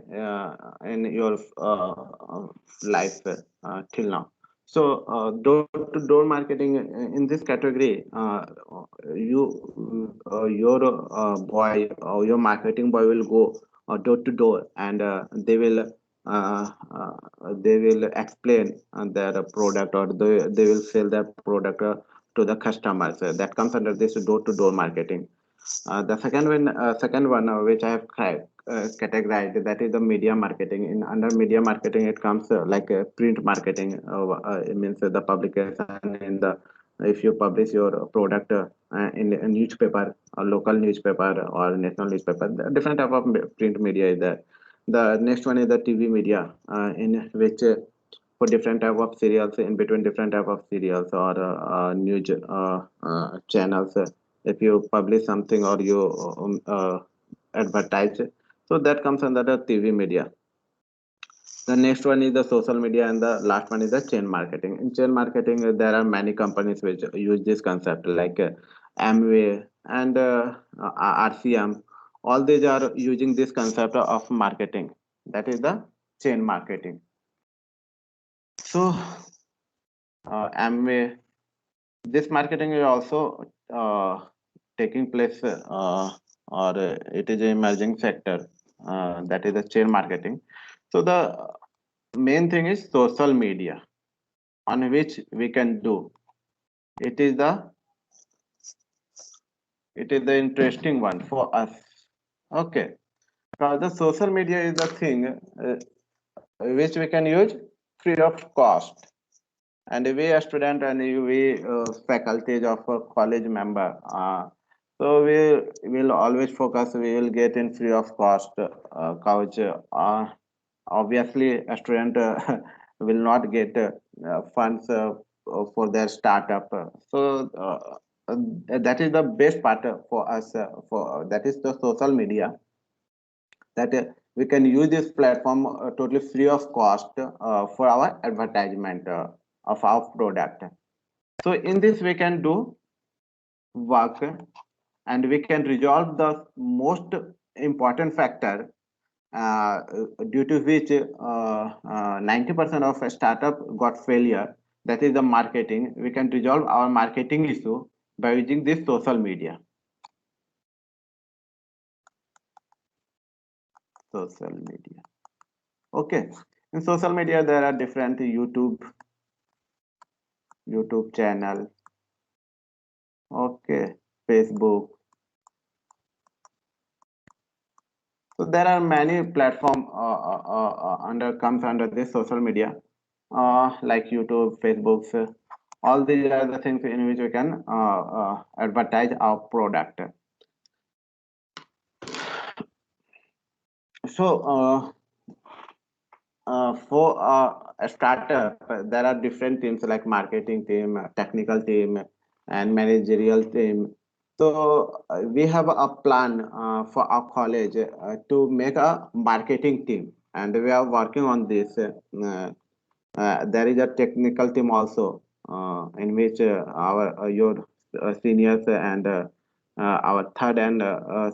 S4: in your life till now. So door-to-door marketing in this category, your boy or your marketing boy will go door to door, and uh, uh, they will explain their product, or they will sell their product to the customers. That comes under this door-to-door marketing. Second one, which I have categorized, that is the media marketing. In under media marketing, it comes like print marketing. It means the publication in the, if you publish your product in a newspaper, or local newspaper or national newspaper, different type of print media is there. The next one is the TV media, in which for different type of serials, in between different type of serials or news channels, if you publish something or you advertise, so that comes under the TV media. The next one is the social media, and the last one is the chain marketing. In chain marketing, there are many companies which use this concept, like Amway and RCM. All these are using this concept of marketing. That is the chain marketing. So Amway, this marketing is also taking place, or it is an emerging sector. That is the chain marketing. So the main thing is social media, on which we can do. It is the interesting one for us. Okay, because the social media is the thing which we can use free of cost. And we a student, and we faculties of a college member, so we will always focus, we will get in free of cost couch. Obviously a student will not get funds for their startup. That is the best part for us, for that is the social media, that we can use this platform totally free of cost for our advertisement of our product. So in this we can do work, and we can resolve the most important factor due to which 90% of a startup got failure. That is the marketing. We can resolve our marketing issue by using this social media. Social media. Okay. In social media, there are different YouTube channel. Okay. Facebook. So there are many platform comes under this social media, like YouTube, Facebook. All these are the things in which we can advertise our product. So for a startup, there are different teams like marketing team, technical team, and managerial team. So we have a plan for our college to make a marketing team, and we are working on this. There is a technical team also, in which our your seniors and our third and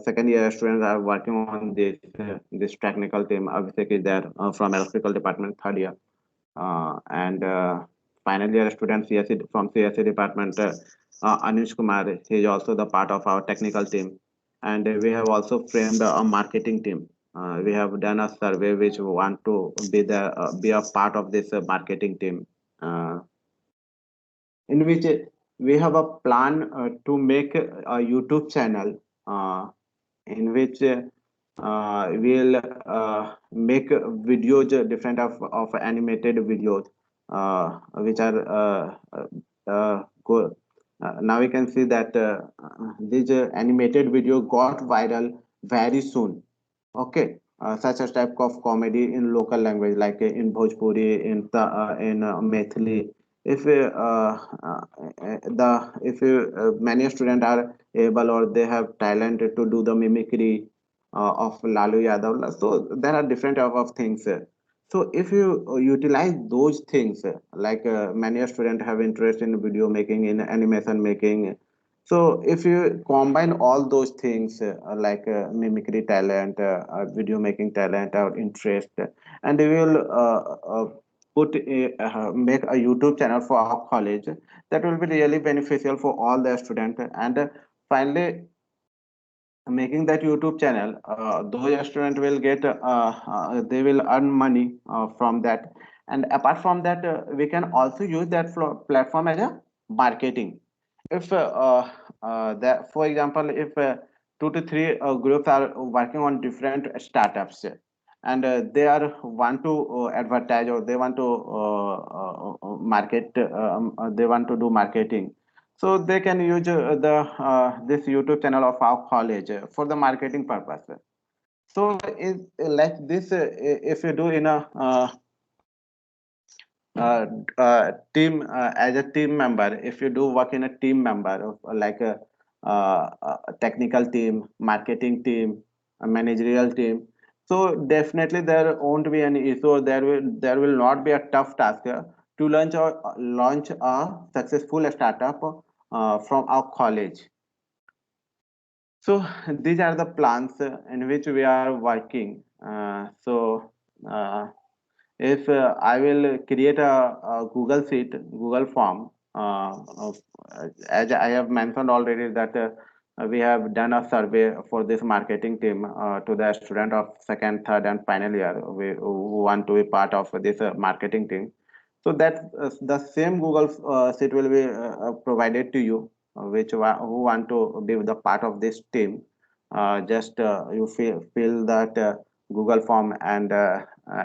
S4: second year students are working on this technical team. Abhishek is there from electrical department, third year, and final year student CSE from CSE department, Anish Kumar. He is also the part of our technical team, and we have also framed a marketing team. We have done a survey which want to be a part of this marketing team, in which we have a plan to make a YouTube channel, in which we'll make videos different of animated videos, which are good. Now we can see that this animated video got viral very soon. Okay, such a type of comedy in local language, like in Bhojpuri, in Maithili. If many students are able or they have talent to do the mimicry of Lalu Yadav, so there are different type of things. So if you utilize those things, like many students have interest in video making, in animation making, so if you combine all those things, like mimicry talent, video making talent, or interest, and we will make a YouTube channel for our college, that will be really beneficial for all the students. And finally, making that YouTube channel, those students will get, they will earn money from that. And apart from that, we can also use that platform as a marketing. If that, for example, if 2 to 3 groups are working on different startups, and they are want to advertise, or they want to market, they want to do marketing, so they can use the this YouTube channel of our college for the marketing purpose. So is like this, if you do in a team, as a team member, if you do work in a team member of like a technical team, marketing team, a managerial team, so definitely there won't be any issue. There will not be a tough task to launch a successful startup from our college. So these are the plans in which we are working. Uh, if I will create a Google Sheet, Google form, as I have mentioned already that we have done a survey for this marketing team to the student of second, third, and final year who want to be part of this marketing team. So that the same Google Sheet will be provided to you, who want to be the part of this team. Just you fill that Google form, and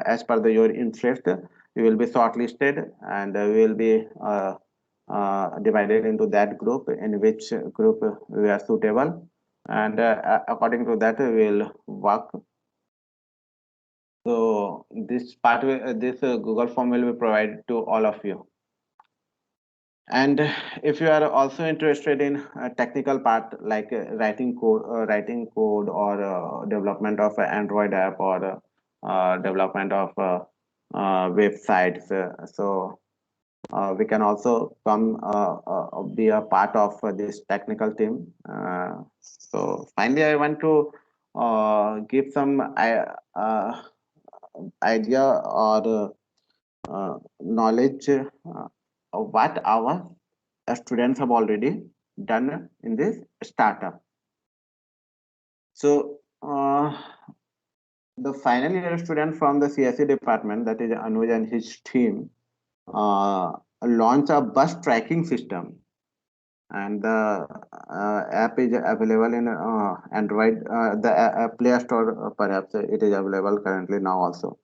S4: as per your interest, you will be shortlisted, and we will be divided into that group, in which group we are suitable, and according to that we will work. So this Google form will be provided to all of you. And if you are also interested in technical part, like writing code, or development of an Android app, or development of websites, so we can also come be a part of this technical team. So finally, I want to give some idea or knowledge of what our students have already done in this startup. So the final year student from the CSE department, that is Anuj and his team, launch a bus tracking system, and the app is available in Android, the Play Store. Perhaps it is available currently now also.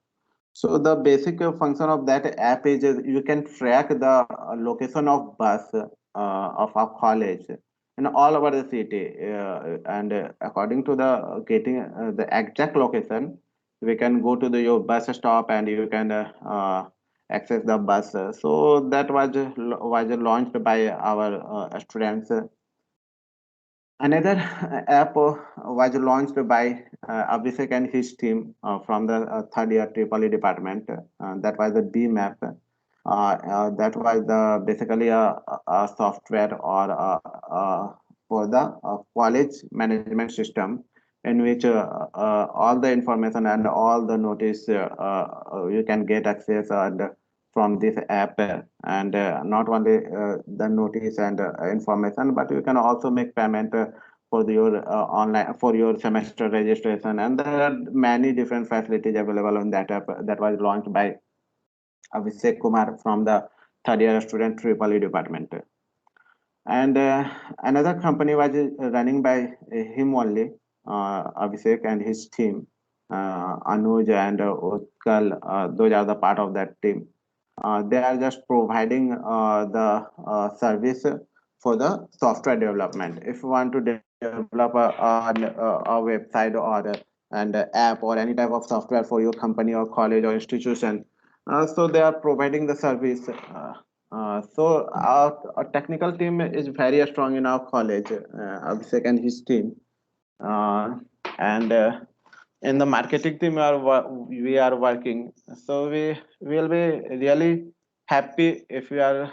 S4: So the basic function of that app is you can track the location of bus of our college in all over the city, and according to the getting the exact location, we can go to the your bus stop and you can access the bus. So that was launched by our students. Another app was launched by Abhishek and his team from the third year Triple E department. That was the BMAP. That was the basically a software or for the college management system in which all the information and all the notice you can get access and from this app, and not only the notice and information, but you can also make payment for your online for your semester registration, and there are many different facilities available on that app that was launched by Abhishek Kumar from the third year student Triple E department. And another company was running by him only, Abhishek and his team, Anuj and Utkal. Those are the part of that team. They are just providing the service for the software development. If you want to develop a website or an app or any type of software for your company or college or institution, so they are providing the service. So our technical team is very strong in our college, Abhishek and his team, uh, and in the marketing team we are working. So we will be really happy if we are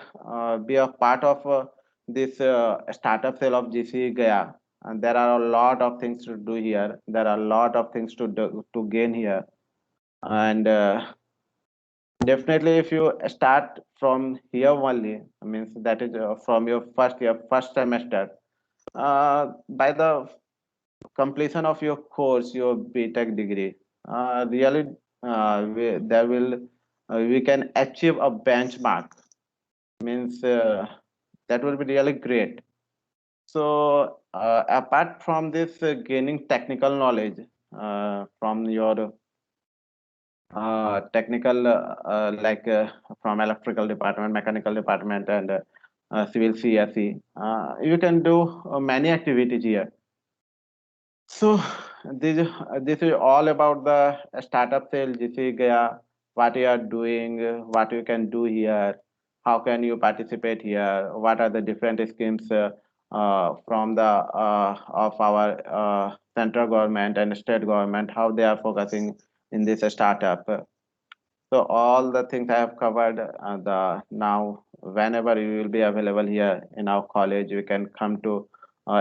S4: be a part of this startup cell of GCE Gaya. And there are a lot of things to do here. There are a lot of things to gain here, and definitely if you start from here only, means that is from your first year, first semester, by the completion of your course, your BTech degree, really there will we can achieve a benchmark. Means that will be really great. So apart from this gaining technical knowledge from your technical from electrical department, mechanical department, and civil CSE, you can do many activities here. So this is all about the startup sale, GC Gaya, what you are doing, what you can do here, how can you participate here, what are the different schemes from the of our central government and state government, how they are focusing in this startup. So all the things I have covered. The now whenever you will be available here in our college, you can come to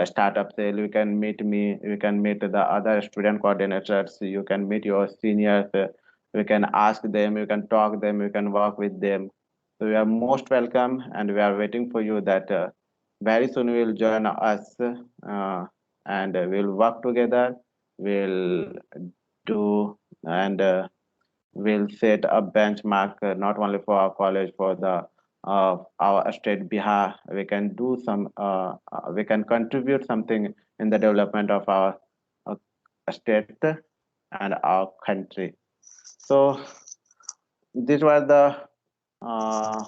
S4: startup sale. You can meet me. You can meet the other student coordinators. You can meet your seniors. You can ask them. You can talk them. You can work with them. So you are most welcome, and we are waiting for you. That very soon you will join us, and we'll work together. We'll do and. Will set a benchmark not only for our college, for the our state Bihar. We can do some we can contribute something in the development of our uh, state and our country. So this was the uh,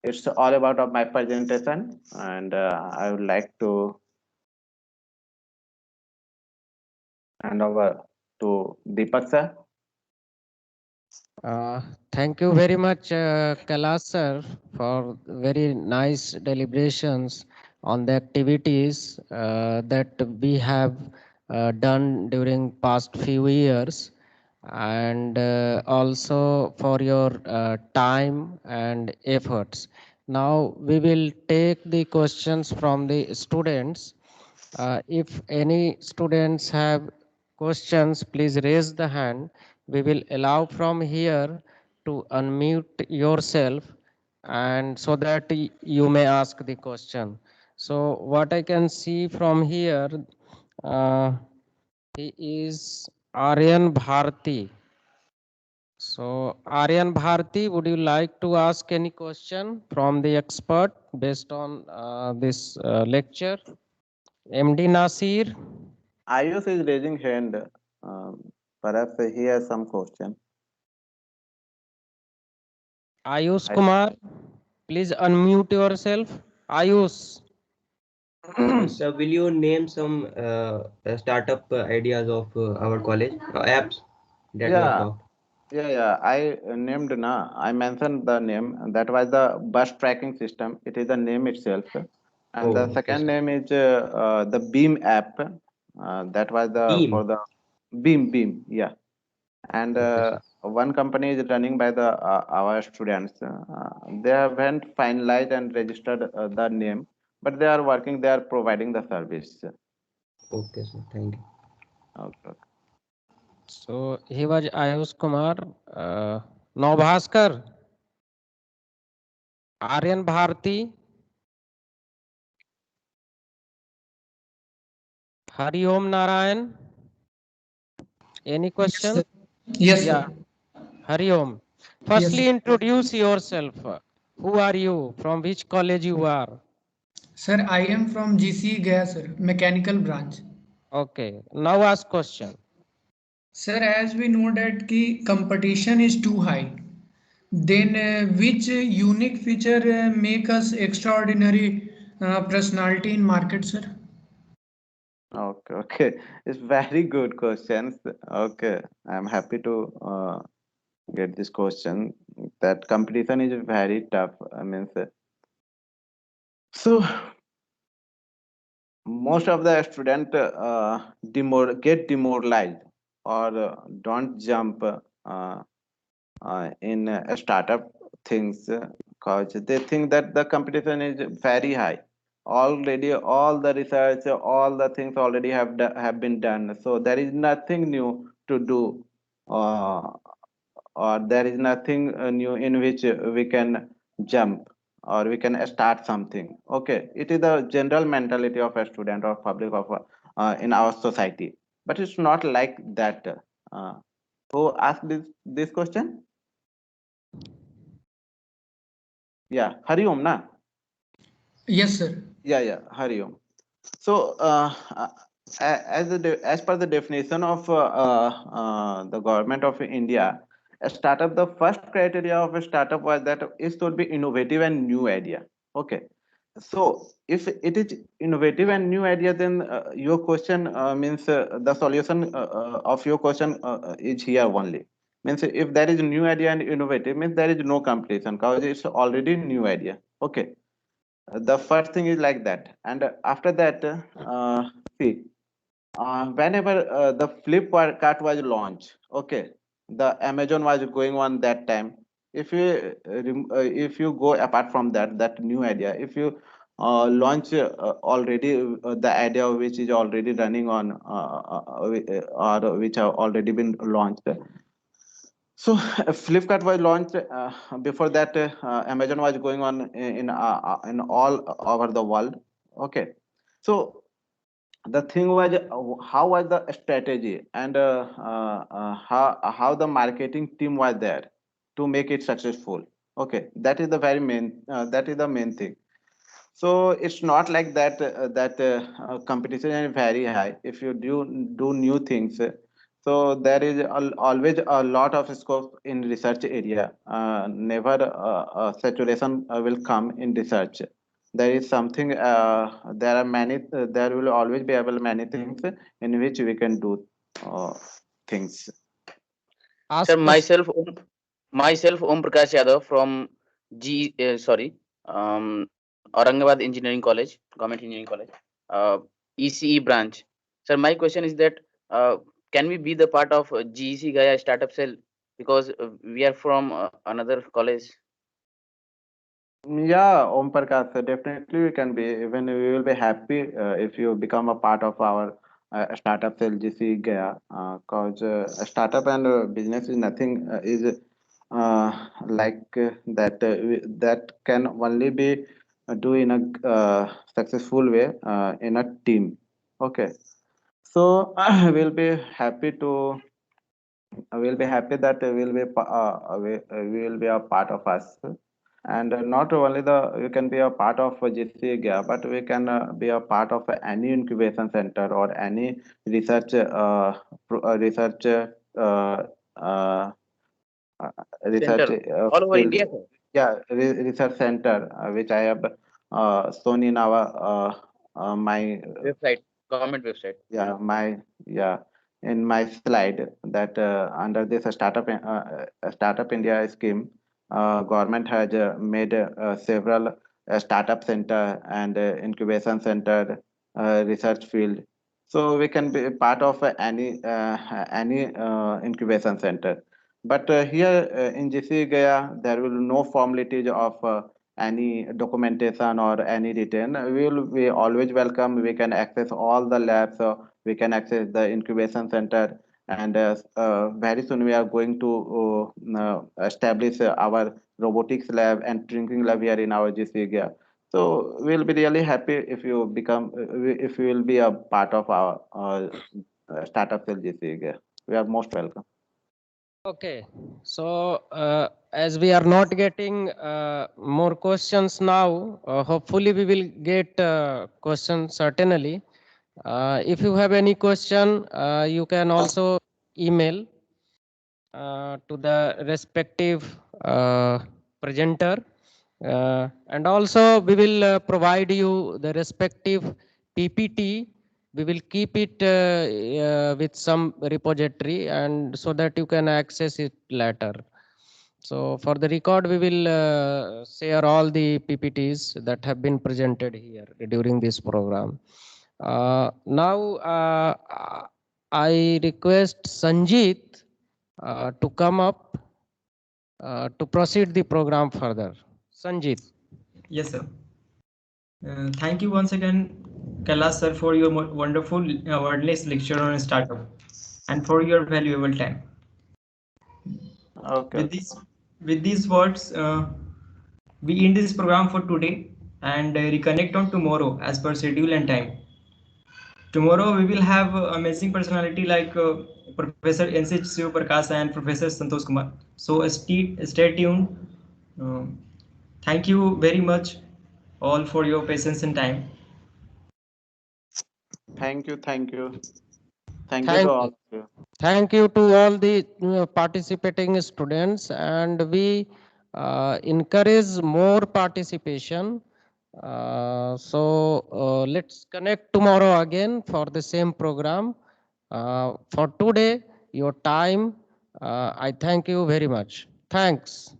S4: it's all about of my presentation, and I would like to hand over to Deepak sir.
S3: Uh, Thank you very much, Kailash sir, for very nice deliberations on the activities that we have done during past few years, and also for your time and efforts. Now we will take the questions from the students. If any students have questions, please raise the hand. We will allow from here to unmute yourself, and so that you may ask the question. So what I can see from here, he is Aryan Bharti. So, Aryan Bharti, would you like to ask any question from the expert based on this lecture? MD Nasir,
S4: Ayush is raising hand. Perhaps he has some question.
S3: Ayush
S4: I,
S3: Kumar, please unmute yourself. Ayush,
S5: Sir, will you name some startup ideas of our college apps that you have
S4: yeah,
S5: talked?
S4: yeah. I named na. I mentioned the name. That was the bus tracking system. It is the name itself. And
S5: Oh,
S4: the
S5: okay,
S4: second
S5: sir.
S4: name is the Beam app. That was the for
S5: Beam.
S4: the Beam. Yeah. And
S5: Okay, sir.
S4: one company is running by the our students. They haven't finalized and registered the name, but they are working. They are providing the service.
S5: Okay, sir. Thank you.
S4: Okay.
S3: so he was Ayush Kumar. Now Bhaskar, Aryan Bharti, Hari Om Narayan. Any
S6: Yes, sir.
S3: question?
S6: Yes,
S3: Yeah,
S6: sir.
S3: Hari Om.
S6: Yes,
S3: Firstly, introduce yourself. Who are you? From which college you are?
S6: sir. I am from GCE Gaya, sir, mechanical branch.
S3: Okay. Now ask question.
S6: Sir, as we know that ki competition is too high, then which unique feature make us extraordinary personality in market, sir?
S4: Okay. It's very good questions. Okay, I'm happy to get this question. That competition is very tough. I mean, so most of the student get demoralized or don't jump in startup things because they think that the competition is very high. Already, all the research, all the things already have been done. So there is nothing new to do, uh, or there is nothing new in which we can jump or we can start something. Okay, it is the general mentality of a student or public of in our society, but it's not like that. Uh, who asked this question? Yeah, Hari Om, na?
S6: Yes, sir.
S4: Yeah, Hari Om. So, as per the definition of the government of India, a startup, the first criteria of a startup was that it should be innovative and new idea. Okay. So, if it is innovative and new idea, then your question means the solution of your question is here only. Means if there is new idea and innovative, means there is no competition because it's already new idea. Okay, the first thing is like that, and after that see whenever the Flipkart was launched, okay, the Amazon was going on that time. If you if you go apart from that new idea, if you launch already the idea which is already running on or which have already been launched. So Flipkart was launched before that. Amazon was going on in all over the world. Okay, so the thing was how was the strategy and how the marketing team was there to make it successful. Okay, that is the very main that is the main thing. So it's not like that competition is very high if you do new things. So there is always a lot of scope in research area. Never saturation will come in research. There is something. There are many. There will always be able many things in which we can do uh, things.
S3: Ask
S7: Sir,
S3: question.
S7: myself Om Prakash Yadav from Aurangabad Engineering College, Government Engineering College, uh, ECE branch. Sir, my question is that can we be the part of GEC Gaya startup cell because we are from another college?
S4: Yeah, Om Prakash, definitely we can be. Even we will be happy if you become a part of our startup cell GCE Gaya. Cause a startup and business is nothing is like that can only be do in a successful way in a team. Okay, so we'll be happy to we'll be happy that we will be a part of us. And not only we can be a part of GCE Gaya, but we can be a part of any incubation center or any research research uh, research
S7: Center all over
S4: field.
S7: India, sir.
S4: Yeah, research center which I have shown in our my
S7: Website, government website.
S4: yeah, in my slide that under this startup India scheme, government has made several startup center and incubation center, research field. So we can be part of any incubation center. But here in GC Gaya, there will no formalities of any documentation or any written. We will be always welcome. We can access all the labs. We can access the incubation center, and very soon we are going to establish our robotics lab and drinking lab here in our GC Gaya. So we'll be really happy if you become if you will be a part of our startup cell GC Gaya. We are most welcome.
S3: Okay, so as we are not getting more questions now, hopefully we will get questions certainly. If you have any question, you can also email to the respective presenter, and also we will provide you the respective PPT. We will keep it with some repository, and so that you can access it later. So for the record, we will share all the PPTs that have been presented here during this program. Now I request Sanjeet to come up to proceed the program further. Sanjeet.
S1: Yes, sir. Thank you once again, Kailash sir, for your wonderful wordless lecture on startup and for your valuable time.
S4: Okay.
S1: With these words, we end this program for today and reconnect on tomorrow as per schedule and time. Tomorrow we will have amazing personality like Professor N.C. Prakash and Professor Santosh Kumar. So stay tuned. Um, Thank you very much all for your patience and time.
S4: Thank you. Thank you. Thank you to
S3: Thank
S4: all
S3: you.
S4: of you.
S3: Thank you to all the participating students, and we encourage more participation. So let's connect tomorrow again for the same program. For today, your time, I thank you very much. Thanks.